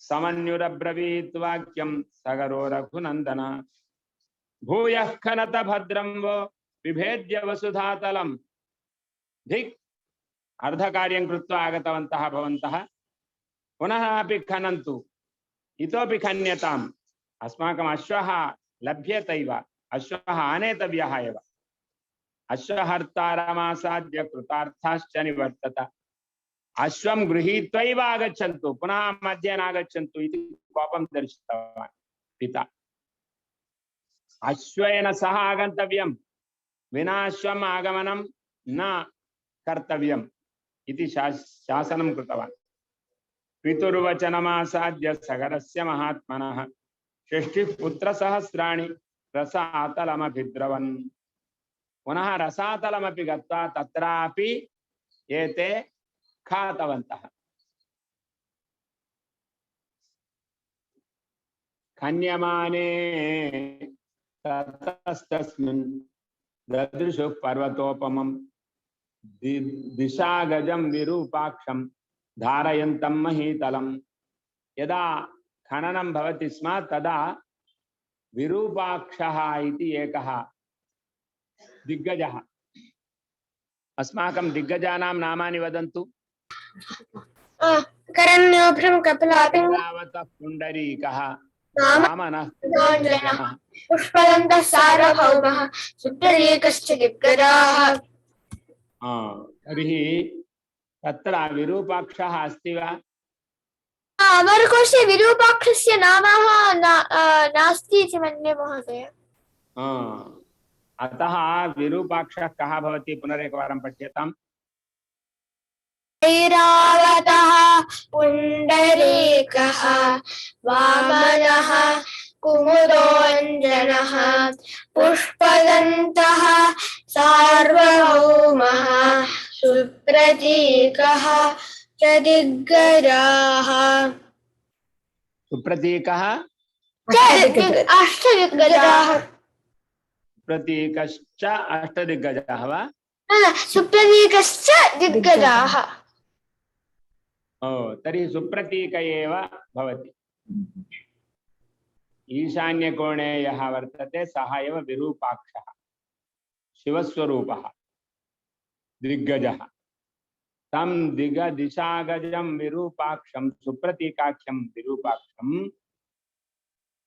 समन्युरब्रवीत् वाक्यं सगरो रघुनन्दन भूयः खनत भद्रं वो विभेद्य वसुधातलं धिक् अर्धकार्यं कृत्वा आगतवन्तः भवन्तः पुनः अपि खनन्तु इतोपि खन्यताम् अस्माकम् अश्वः लभ्येतैव अश्वः आनेतव्यः एव अश्वहर्तारमासाद्य कृतार्थाश्च निवर्तत अश्वं गृहीत्वैव आगच्छन्तु पुनः मध्ये नागच्छन्तु इति कोपं दर्शितवान् पिता अश्वेन सह आगन्तव्यं विना अश्वम् आगमनं न कर्तव्यम् इति शासनं कृतवान् पितुर्वचनमासाद्य सगरस्य महात्मनः षष्टिः पुत्रसहस्राणि रसातलमभिद्रवन् पुनः रसातलमपि गत्वा तत्रापि एते खातवन्तः खन्यमाने ततस्तस्मिन् ददृशुः पर्वतोपमं दिशागजं विरूपाक्षं धारयन्तं महीतलं यदा खननं भवति स्म तदा विरूपाक्षः इति एकः दिग्गजः अस्माकं दिग्गजानां नामानि वदन्तु करण्योभ्रं कपिलापं ऐरावतः पुण्डरीकः वामनः पुष्पदन्तः सार्वभौमः सुप्रतीकश्च दिग्गजाः तर्हि तत्र विरूपाक्षः अस्ति वा अमरकोशे विरूपाक्षस्य नामः नास्ति इति मन्ये महोदय अतः विरूपाक्षः कः भवति पुनरेकवारं पठ्यताम् ऐरावतः पुण्डरीकः वामनः कुमुदोऽञ्जनः पुष्पदन्तः सार्वभौमः सुप्रतीकः च दिग्गजाः सुप्रतीकः अष्टदिग्गजाः प्रतीकश्च अष्टदिग्गजाः वा सुप्रतीकश्च दिग्गजाः तर्हि सुप्रतीक एव भवति ईशान्यकोणे यः वर्तते सः एव विरूपाक्षः शिवस्वरूपः दिग्गजः तं दिशागजं विरूपाक्षं सुप्रतीकाख्यं विरूपाक्षं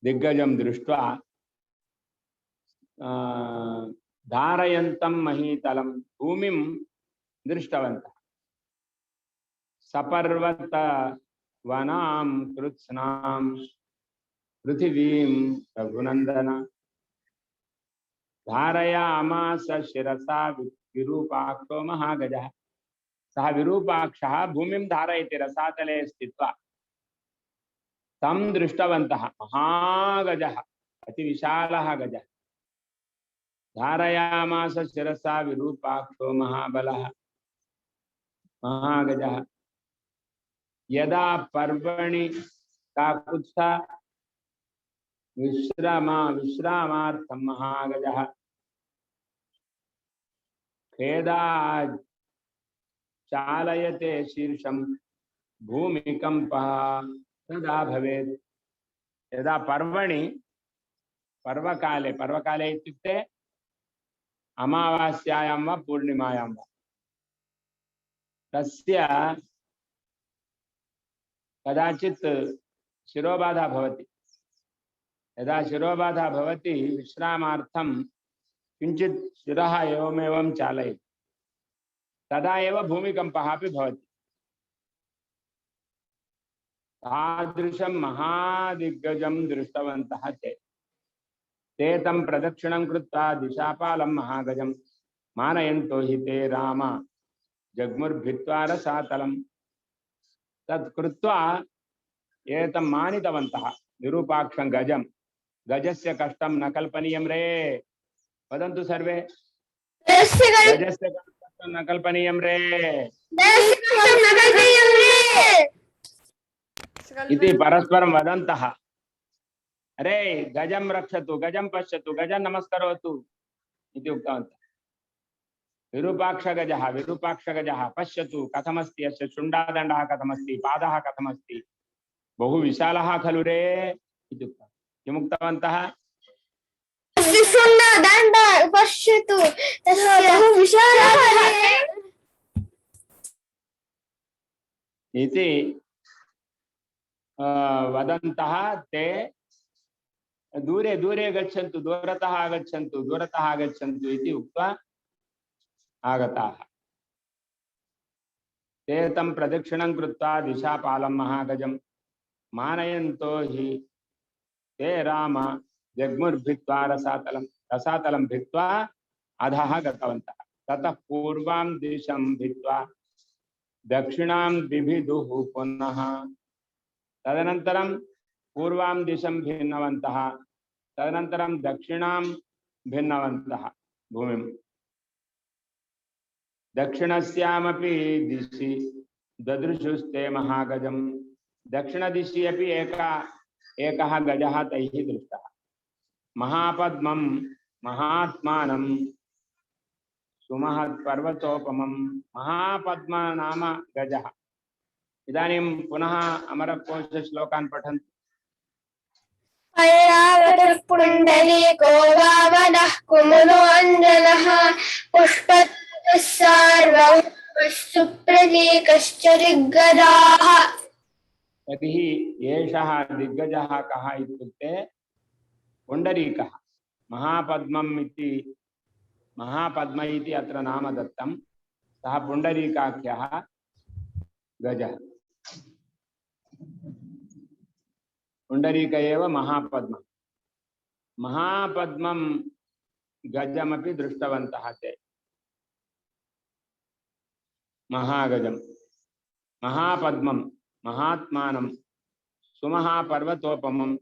दिग्गजं दृष्ट्वा धारयन्तं महीतलं भूमिं दृष्टवन्तः सपर्वत वनां कृत्स्नां पृथिवीं रघुनन्दन धारयामास शिरसा विरूपाक्षो महागजः सः विरूपाक्षः भूमिं धारयति रसातले स्थित्वा तं दृष्टवन्तः महागजः अतिविशालः गजः धारयामास शिरसा विरूपाक्षो महाबलः महागजः यदा पर्वणि काकुत्स्था विश्रामार्थं महागजः खेदात् चालयते शीर्षं भूमिकंपः तदा भवेत् यदा पर्वणि पर्वकाले इत्युक्ते अमावास्यायां वा पूर्णिमायां वा तस्य कदाचित् शिरोबाधा भवति यदा शिरोबाधा भवति विश्रामार्थं किञ्चित् शिरः एवमेवं चालयति तदा एव भूमिकंपः अपि भवति तादृशं महादिग्गजं दृष्टवन्तः ते तं प्रदक्षिणं कृत्वा दिशापालं महागजं मानयन्तो हि ते राम जग्मुर्भित्वा रसातलं तत् कृत्वा एतं मानितवन्तः विरूपाक्षं गजं गजस्य कष्टं न कल्पनीयं रे वदन्तु सर्वे गजस्य कष्टं न कल्पनीयं रे इति परस्परं वदन्तः अरे गजं रक्षतु गजं पश्यतु गजं नमस्करोतु इति उक्तवन्तः विरूपाक्षगजः पश्यतु कथमस्ति अस्य शुण्डादण्डः कथमस्ति पादः कथमस्ति बहु विशालः खलु रे इति उक्तम् किमुक्तवन्तः शुण्डदण्डः पश्यतु तस्य बहु विशालः इति वदन्तः ते दूरे दूरे गच्छन्तु दूरतः आगच्छन्तु इति उक्त्वा आगताः ते तं प्रदक्षिणं कृत्वा दिशापालं महागजं मानयन्तो हि ते राम जग्मुर्भित्वा रसातलं भित्त्वा अधः गतवन्तः ततः पूर्वां दिशं भित्त्वा दक्षिणां बिभिदुः पुनः तदनन्तरं पूर्वां दिशं भिन्नवन्तः तदनन्तरं दक्षिणां भिन्नवन्तः भूमिं दक्षिणस्यामपि दिशि ददृशुस्ते महागजं दक्षिणदिशि अपि एकः गजः तैः दृष्टः महापद्मं महात्मानं सुमहत्पर्वतोपमं महापद्म नाम गजः इदानीं पुनः अमरकोशश्लोकान् पठन्तु ऐरावतः पुण्डरीको वामनः कुमुदोऽञ्जनः पुष्पतः सार्वं सुप्रतीकश्च दिग्गजाः तर्हि एषः दिग्गजः कः इत्युक्ते पुण्डरीकः महापद्म इति अत्र नाम दत्तं सः पुण्डरीकाख्यः गजः पुण्डरीक एव महापद्मं गजमपि दृष्टवन्तः ते महागजं महापद्मं महात्मानं सुमहापर्वतोपमं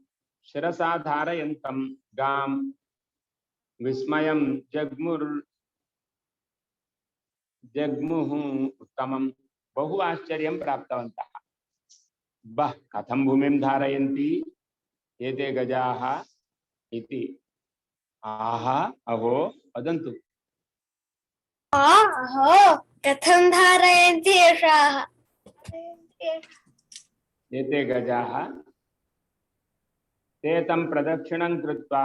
शिरसा धारयन्तं गां विस्मयं जग्मुः उत्तमं बहु आश्चर्यं प्राप्तवन्तः बह कथं भूमिं धारयन्ति एते गजाः इति आहा अहो वदन्तु अहो कथं धारयन्ति एषाः एते गजाः ते तं प्रदक्षिणं कृत्वा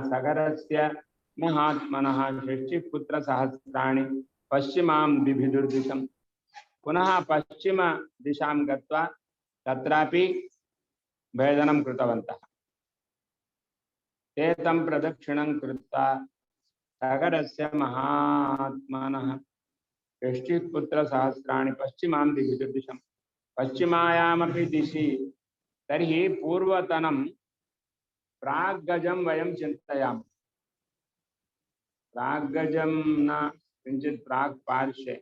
सगरस्य महात्मनः षष्टिपुत्रसहस्राणि पश्चिमां बिभिदुर्दिशं पुनः पश्चिम दिशां गत्वा तत्रापि भेदनं कृतवन्तः। ते तं प्रदक्षिणं कृत्वा सगरस्य महात्मनः षष्टिपुत्रसहस्राणि पश्चिमां बिभिदुर्दिशं पश्चिमायामपि दिशि तर्हि पूर्वतनं प्राग्गजं वयं चिन्तयामः। प्राग्गजं न किञ्चित् प्राक् पार्श्वे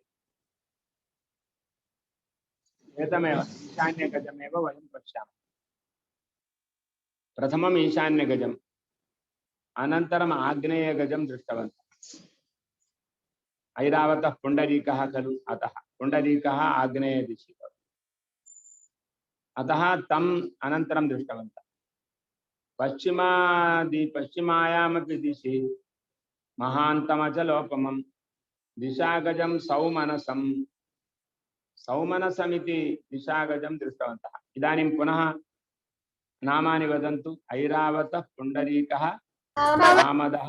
एतमेव ईशान्यगजमेव वयं पश्यामः। प्रथमम् ईशान्यगजम् अनन्तरम् आग्नेयगजं दृष्टवन्तः। ऐरावतः पुण्डरीकः खलु, अतः पुण्डरीकः आग्नेयदिशि, अतः तम् अनन्तरं दृष्टवन्तः। पश्चिमायामपि दिशि महान्तमचलोपमं दिशागजं सौमनसमिति दिशागजं दृष्टवन्तः। इदानीं पुनः नामानि वदन्तु। ऐरावतः पुण्डरीकः वामदः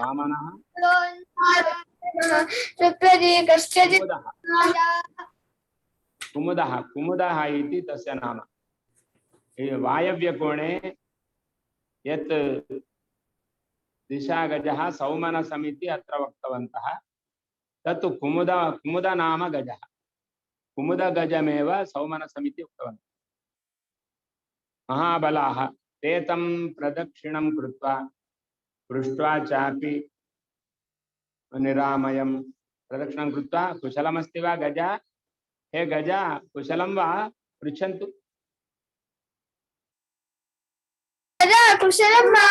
वामनः कुमुदः कुमुदः इति तस्य नाम। वायव्यकोणे यत् दिशागजः सौमनसमिति अत्र वक्तवन्तः, तत् कुमुद नाम गजः। कुमुदगजमेव सौमनसमिति उक्तवन्तः। महाबलाः ते तं प्रदक्षिणं कृत्वा पृष्ट्वा चापि निरामयं प्रदक्षिणं कृत्वा कुशलमस्ति वा गज, हे गज कुशलं वा पृच्छन्तु। कुशलं वा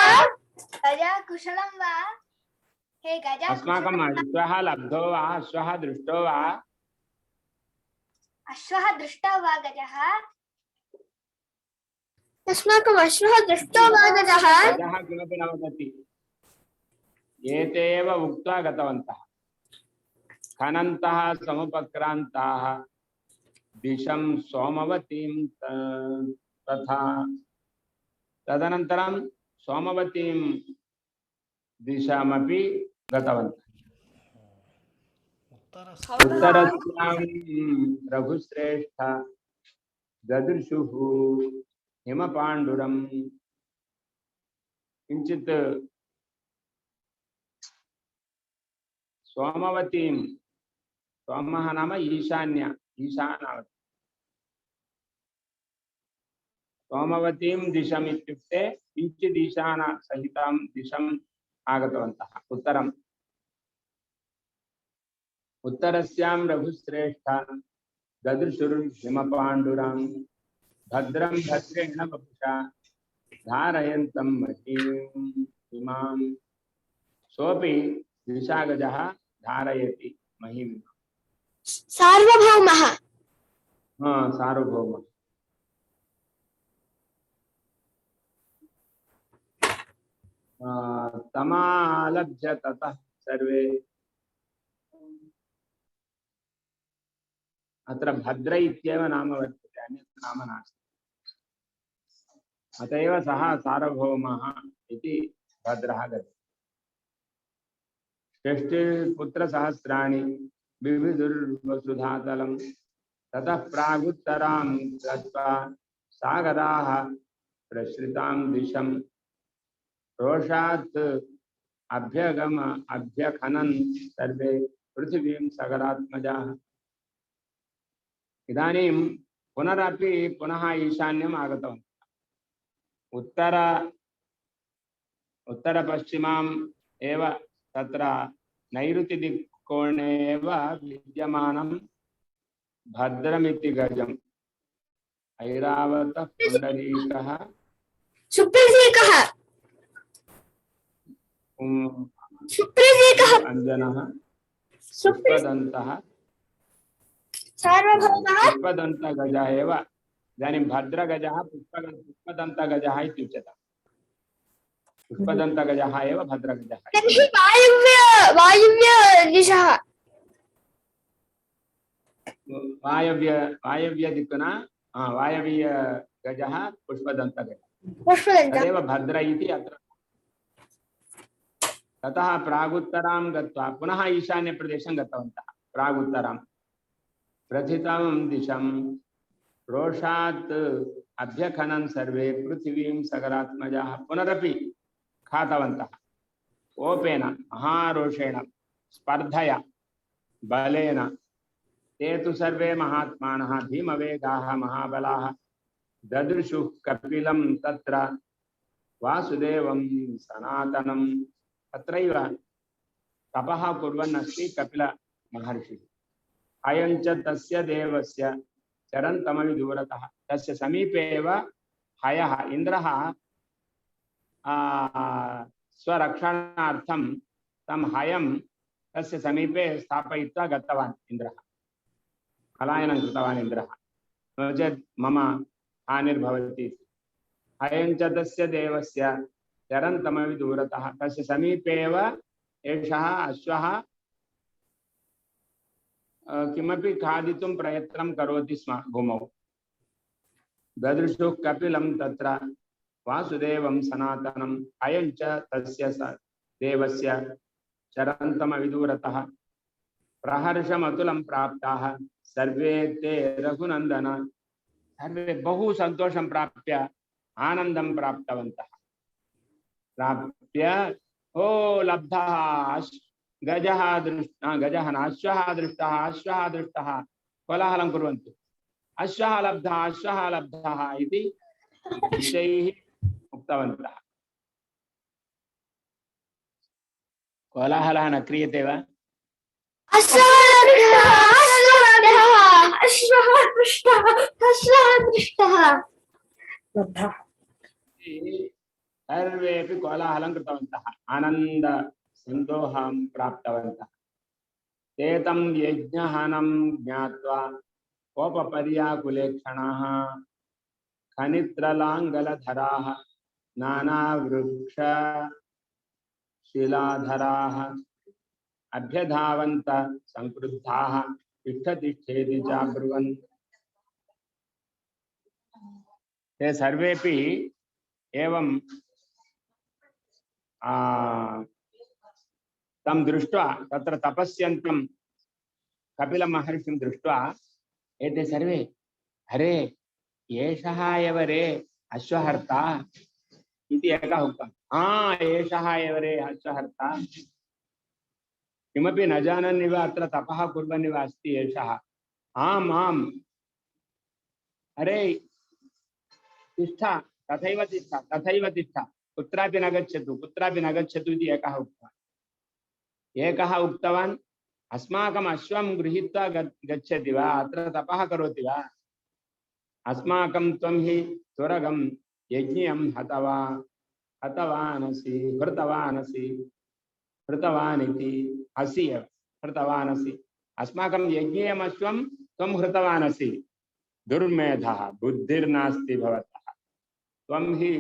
हे गज अस्माकम् अश्वः लब्धो वा अश्वः दृष्टो वा अश्वः दृष्टो वा गजः अस्माकम् अश्वः दृष्टो वा गजः गजः किमपि न वदति, एते एव उक्त्वा गतवन्तः। खनन्तः समुपक्रान्ताः दिशं सोमवतीं तथा तदनन्तरं सोमवतीं दिशामपि गतवन्तः। उत्तरस्यां रघुश्रेष्ठ ददृशुः हिमपाण्डुरं किञ्चित् सोमवतीं, सोमः नाम ईशानावती, सोमवतीं दिशम् इत्युक्ते किञ्चित् ईशान सहितां दिशम् आगतवन्तः। उत्तरस्यां रघुश्रेष्ठ ददृशुर्हिमपाण्डुरां भद्रं भद्रेण वपुषा धारयन्तं महीं। सोऽपि दिशागजः धारयति महीं। सार्वभौमः सार्वभौमः। तमालभ्य ततः सर्वे। अत्र भद्र इत्येव नाम वर्तते, अन्यत् नाम नास्ति, अत एव सः सार्वभौमः इति भद्रः गतः। षष्टिपुत्रसहस्राणि बिभिदुर्वसुधातलं ततः प्रागुत्तरां गत्वा सागराः प्रसृतां दिशं रोषात् अभ्यखनन् सर्वे पृथिवीं सगरात्मजाः। इदानीं पुनरपि पुनः ईशान्यम् आगतवन्तः। उत्तरपश्चिमाम् एव तत्र नैऋति दिक्कोणे एव विद्यमानं भद्रमिति गजम्। ऐरावतः पुण्डरीकः अंजनः पुष्पदन्तः पुष्पदन्तगजः एव। इदानीं भद्रगजः पुष्पदन्तगजः इत्युच्यते। पुष्पदन्तगजः एव भद्रगजः। तर्हि वायव्यदिशः वायव्यदिक्कुना वायव्य गजः पुष्पदन्तगजः पुष्पदन्त तदेव भद्र इति अत्र। ततः प्रागुत्तरां गत्वा पुनः ईशान्यप्रदेशं गतवन्तः। प्रागुत्तरां प्रथितं दिशं रोषात् अभ्यखनन् सर्वे पृथिवीं सगरात्मजाः पुनरपि खातवन्तः ओपेन महारोषेण स्पर्धया बलेन। ते तु सर्वे महात्मानः भीमवेगाः महाबलाः ददृशुः कपिलं तत्र वासुदेवं सनातनं। तत्रैव तपः कुर्वन् अस्ति कपिल महर्षिः। अयं च तस्य देवस्य चरन्तमविदूरतः। तस्य समीपे एव हयः इन्द्रः स्वरक्षणार्थं तं हयं तस्य समीपे स्थापयित्वा गतवान् इन्द्रः। पलायनं कृतवान् इन्द्रः, नो चेत् मम हानिर्भवति। अयं च तस्य देवस्य चरन्तमविदूरतः। तस्य समीपे एव एषः अश्वः किमपि खादितुं प्रयत्नं करोति स्म भूमौ। ददृशुः कपिलं तत्र वासुदेवं सनातनम्। अयं च तस्य देवस्य चरन्तमविदूरतः। प्रहर्षमतुलं प्राप्ताः सर्वे ते रघुनन्दन। सर्वे बहु सन्तोषं प्राप्य आनन्दं प्राप्तवन्तः। प्राप्य ओ लब्धः गजः दृष्टः, गजः न अश्वः दृष्टः, अश्वः दृष्टः कोलाहलं कुर्वन्तु। अश्वः लब्धः, अश्वः लब्धः इति विषयैः उक्तवन्तः। कोलाहलः न क्रियते वा? सर्वेपि कोलाहलं कृतवन्तः, आनन्द सन्दोहं प्राप्तवन्तः। ते तं यज्ञहनं ज्ञात्वा कोपपर्याकुलेक्षणाः खनित्रलाङ्गलधराः नानावृक्ष शिलाधराः अभ्यधावन्त संक्रुद्धाः तिष्ठतिष्ठेति चाब्रुवन्। ते सर्वेपि एवं तं दृष्ट्वा, तत्र तपस्यन्तं कपिलमहर्षिं दृष्ट्वा एते सर्वे अरे एषः एव रे अश्वहर्ता इति एकः उक्तम्। एषः एव रे अश्वहर्ता, किमपि न जानन् इव अत्र तपः कुर्वन् इव अस्ति एषः। आम् आम्, अरे तिष्ठ, तथैव तिष्ठ, तथैव तिष्ठ, कुत्रापि न गच्छतु, कुत्रापि न गच्छतु इति एकः उक्तवान्। एकः उक्तवान् अस्माकम् अश्वं गृहीत्वा गच्छति वा, अत्र तपः करोति वा? अस्माकं त्वं हि तुरगं यज्ञं हतवानसि, हृतवानसि, हृतवानिति असि एव, हृतवानसि। अस्माकं यज्ञेयम् अश्वं त्वं हृतवानसि, दुर्मेधः बुद्धिर्नास्ति भवतः। त्वं हि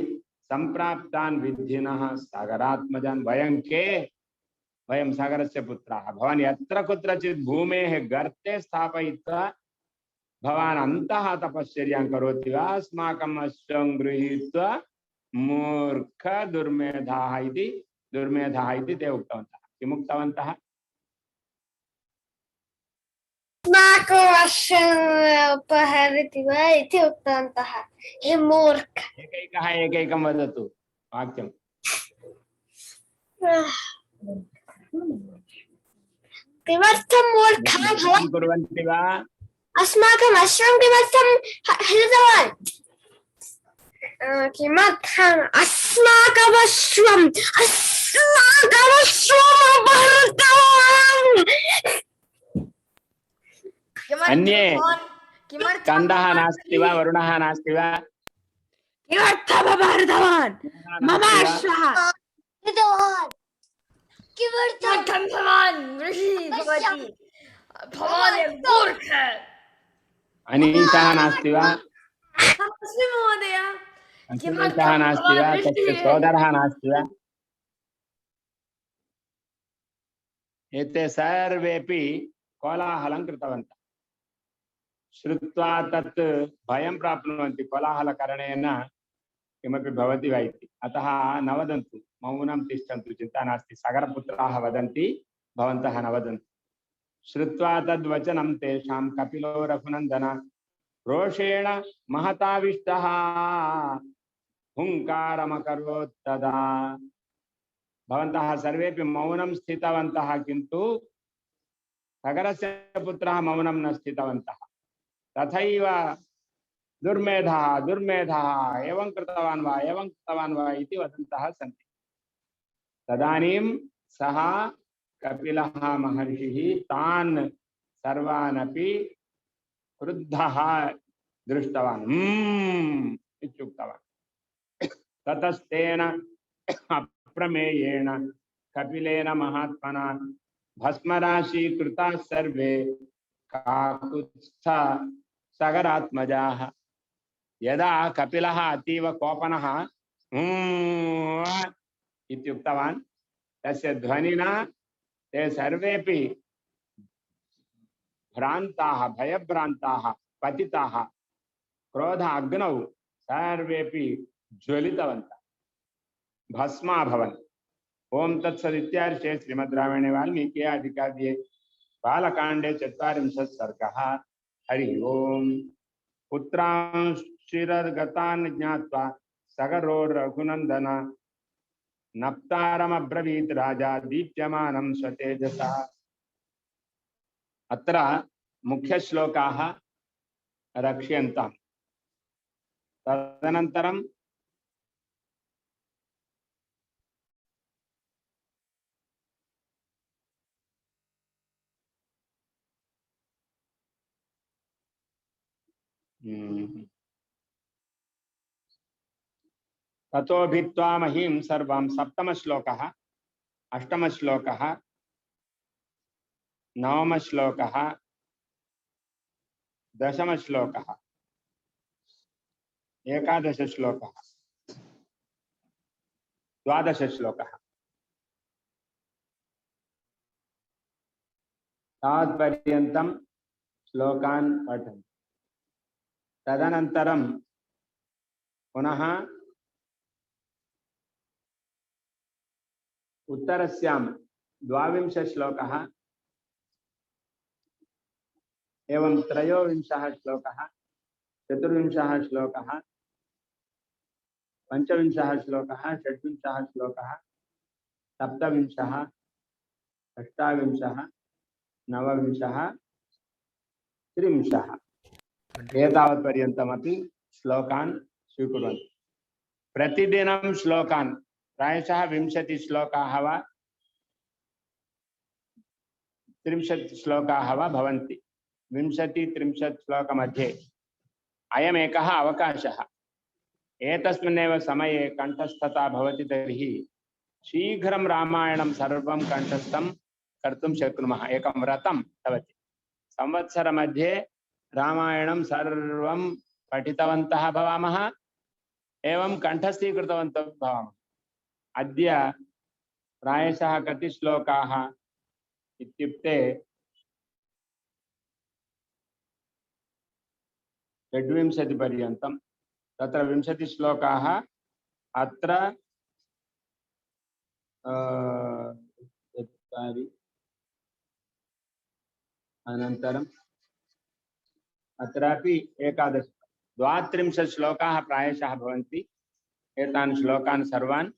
सम्प्राप्तान् विद्धिनः सागरात्मजान्। वयं के? वयं सागरस्य पुत्राः। भवान् यत्र कुत्रचित् भूमेः गर्ते स्थापयित्वा भवान् अन्तः तपश्चर्यां करोति वा? अस्माकम् अश्वं गृहीत्वा मूर्ख दुर्मेधाः इति ते उक्तवन्तः। किम् उक्तवन्तः? अपहरति वा इति उक्तवन्तः। हे मूर्ख। एकैकं वदतु वाक्यं। किमर्थं मूर्खः भवान् कुर्वन्ति वा? अस्माकम् अश्वं किमर्थं हृतवान्? किमर्थम् अस्माकम् अश्वम् अपहृतवान्? अन्ये स्कन्दः नास्ति वा, वरुणः नास्ति वा? किमर्थम् अपहृतवान् मम अश्वः? किमर्थं भवान् गृहीतवती? भवान् मूर्खः। अनीशः नास्ति वा? अस्मि महोदय। अनीशः नास्ति वा? तस्य सोदरः नास्ति वा? एते सर्वेपि कोलाहलं कृतवन्तः। श्रुत्वा तत् भयं प्राप्नुवन्ति कोलाहलकरणेन किमपि भवति वा इति। अतः न वदन्तु, मौनं तिष्ठन्तु, चिन्ता नास्ति। सागरपुत्राः वदन्ति, भवन्तः न वदन्तु। श्रुत्वा तद्वचनं तेषां कपिलो रघुनन्दन रोषेण महताविष्टः हुङ्कारमकरोत् तदा। भवन्तः सर्वेपि मौनं स्थितवन्तः, किन्तु सागरस्य पुत्रः मौनं न स्थितवन्तः। तथैव दुर्मेधः दुर्मेधः एवं कृतवान् वा इति वदन्तः सन्ति। तदानीं सः कपिलः महर्षिः तान् सर्वानपि क्रुद्धः दृष्टवान्। इत्युक्तवान्। ततस्तेन अप्रमेयेण कपिलेन महात्मना भस्मराशीकृताः सर्वे काकुत्स्थ सागरात्मजाः। यदा कपिलः अतीव कोपनः इत्युक्तवान्, तस्य ध्वनिना ते सर्वेपि भ्रान्ताः, भयभ्रान्ताः, पतिताः, क्रोध अग्नौ सर्वेपि ज्वलितवन्तः, भस्माभवन्। ओम तत्सदित्यार्षे श्रीमद् रामायणे वाल्मीकि आदिकाव्ये बालकाण्डे 40 सर्गः। हरि ओम। पुत्रांश्चिरगतान् ज्ञात्वा सगरो रघुनन्दन नप्तारमब्रवीत् राजा दीप्यमानं स्वतेजसा। अत्र मुख्यश्लोकाः रक्ष्यन्ताम्। तदनन्तरं ततो भित्वा महीं सर्वं 7मः श्लोकः, 8मः श्लोकः, 9मः श्लोकः, 10मः श्लोकः, 11 श्लोकः, 12 श्लोकः तावत्पर्यन्तं श्लोकान् पठन्ति। तदनन्तरं पुनः उत्तरस्यां 22 श्लोकः एवं 23 श्लोकः, 24 श्लोकः, 25 श्लोकः, 26 श्लोकः, 27, 28, 29, 30 एतावत्पर्यन्तमपि श्लोकान् स्वीकुर्वन्तु। प्रतिदिनं श्लोकान् प्रायशः 20 श्लोकाः वा 30 श्लोकाः वा भवन्ति। 20-30 श्लोकमध्ये अयमेकः अवकाशः। एतस्मिन्नेव समये कण्ठस्थता भवति तर्हि शीघ्रं रामायणं सर्वं कण्ठस्थं कर्तुं शक्नुमः। एकं व्रतं भवति। संवत्सरमध्ये रामायणं सर्वं पठितवन्तः भवामः, एवं कण्ठस्थीकृतवन्तः भवामः। अद्य प्रायशः कति श्लोकाः इत्युक्ते 20 पर्यन्तं। तत्र 20 श्लोकाः अत्र अनन्तरम् अत्रापि 11 32 श्लोकाः प्रायशः भवन्ति। एतान् श्लोकान् सर्वान्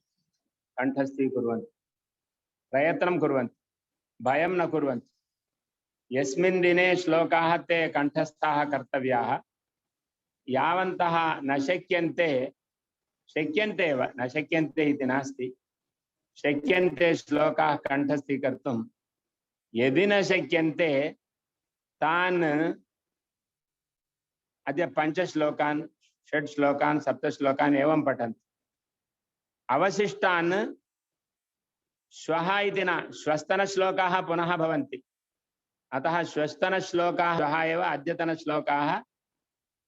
कण्ठस्थीकुर्वन्तु, प्रयत्नं कुर्वन्तु, भयं न कुर्वन्तु। यस्मिन् दिने श्लोकाः ते कण्ठस्थाः कर्तव्याः। यावन्तः न शक्यन्ते, शक्यन्ते एव, न शक्यन्ते इति नास्ति, शक्यन्ते श्लोकाः कण्ठस्थीकर्तुं। यदि न शक्यन्ते तान् अद्य 5 श्लोकान्, 6 श्लोकान्, 7 श्लोकान् एवं पठन्तु। अवशिष्टान् श्वः इति न, श्वस्तनश्लोकाः पुनः भवन्ति। अतः श्वस्तनश्लोकाः श्वः एव, अद्यतनश्लोकाः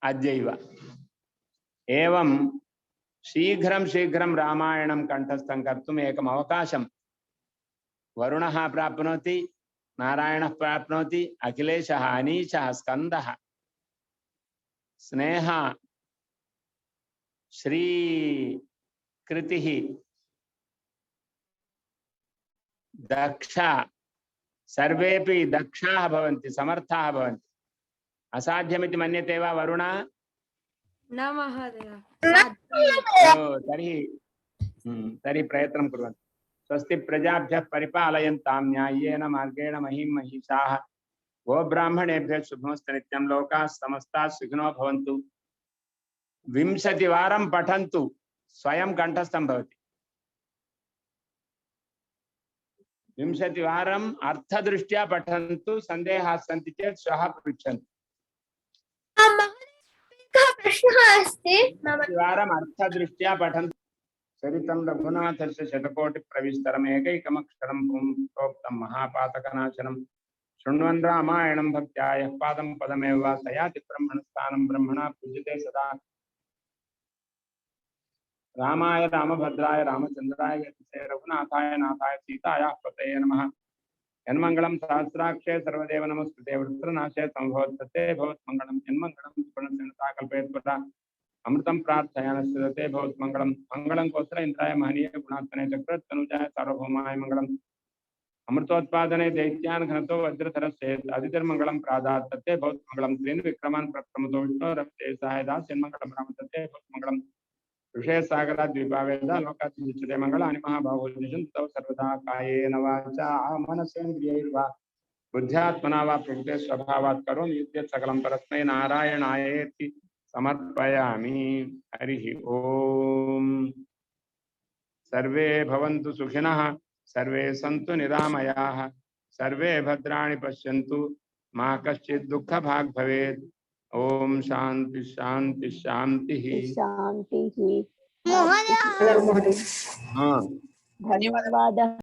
अद्यैव। एवं शीघ्रं रामायणं कण्ठस्थं कर्तुम् एकम् अवकाशं वरुणः प्राप्नोति, नारायणः प्राप्नोति, अखिलेशः, अनीशः, स्कन्दः स्नेह श्री कृतिः दक्ष सर्वेपि दक्षाः भवन्ति समर्थाः भवन्ति असाध्यमिति मन्यते वा वरुण न महोदय तर्हि प्रयत्नं कुर्वन्तु स्वस्ति प्रजाभ्यः परिपालयन्तां न्याय्येन मार्गेण महीं महिषाः गोब्राह्मणेभ्यः शुभमस्तु नित्यं लोकाः समस्ताः सुखिनो भवन्तु 20 वारं पठन्तु स्वयं कंठस्थं भवति 20 वारम् अर्थदृष्ट्या पठन्तु सन्देहाः सन्ति चेत् श्वः पृच्छन्तु प्रश्नः अस्ति 20 वारम् अर्थदृष्ट्या पठन्तु चरितं रघुनाथस्य शतकोटिप्रविस्तरम् एकैकमक्षरं प्रोक्तं महापातकनाशनं शृण्वन् रामायणं भक्त्या यः पादं पदमेव वा स याति ब्रह्मणस्थानं ब्रह्मणा पूज्यते सदा रामाय रामभद्राय रामचंद्राय रघुनाथाय नाथाय सीतायाः पतये नमः यन्मंगलं सहस्राक्षे सर्वदेव नमस्कृते वृत्रनाशे संभवत्ते भवत्मंगलं यन्मंगलं सुवर्णसेनता कल्पयेत्पुरा अमृतं प्रार्थयानस्ते भवत्मंगलं मंगलं कौशल इंद्राय महनीय गुणात्मने चक्रतनुजाय सार्वभौमाय मंगलम् अमृतोत्पादने दैत्यान् घनतो वज्रधरस्य अदितिर्मंगलं प्रादात् तत्ते भवत्मंगलं त्रीन् विक्रमान् प्रक्रमतो विष्णोरवतेसाय दास्यन्मंगलं रामतत्ते भवत्मंगलं ऋषे सागरा द्वीपावेदा लोकात्युच्यते मंगलानि महाबाहुर्दिशन्तौ सर्वदा कायेन वाचा मनसेन्द्रियैर्वा बुद्ध्यात्मना वा प्रकृते स्वभावात् करोमि यद्यत् सकलं परस्मै नारायणायेति समर्पयामि हरिः ओम् सर्वे भवन्तु सुखिनः सर्वे सन्तु निरामयाः सर्वे भद्राणि पश्यन्तु मा कश्चित् दुःखभाग् भवेत् ओम शांति शांति शांति शांति महोदय महोदय हाँ धन्यवाद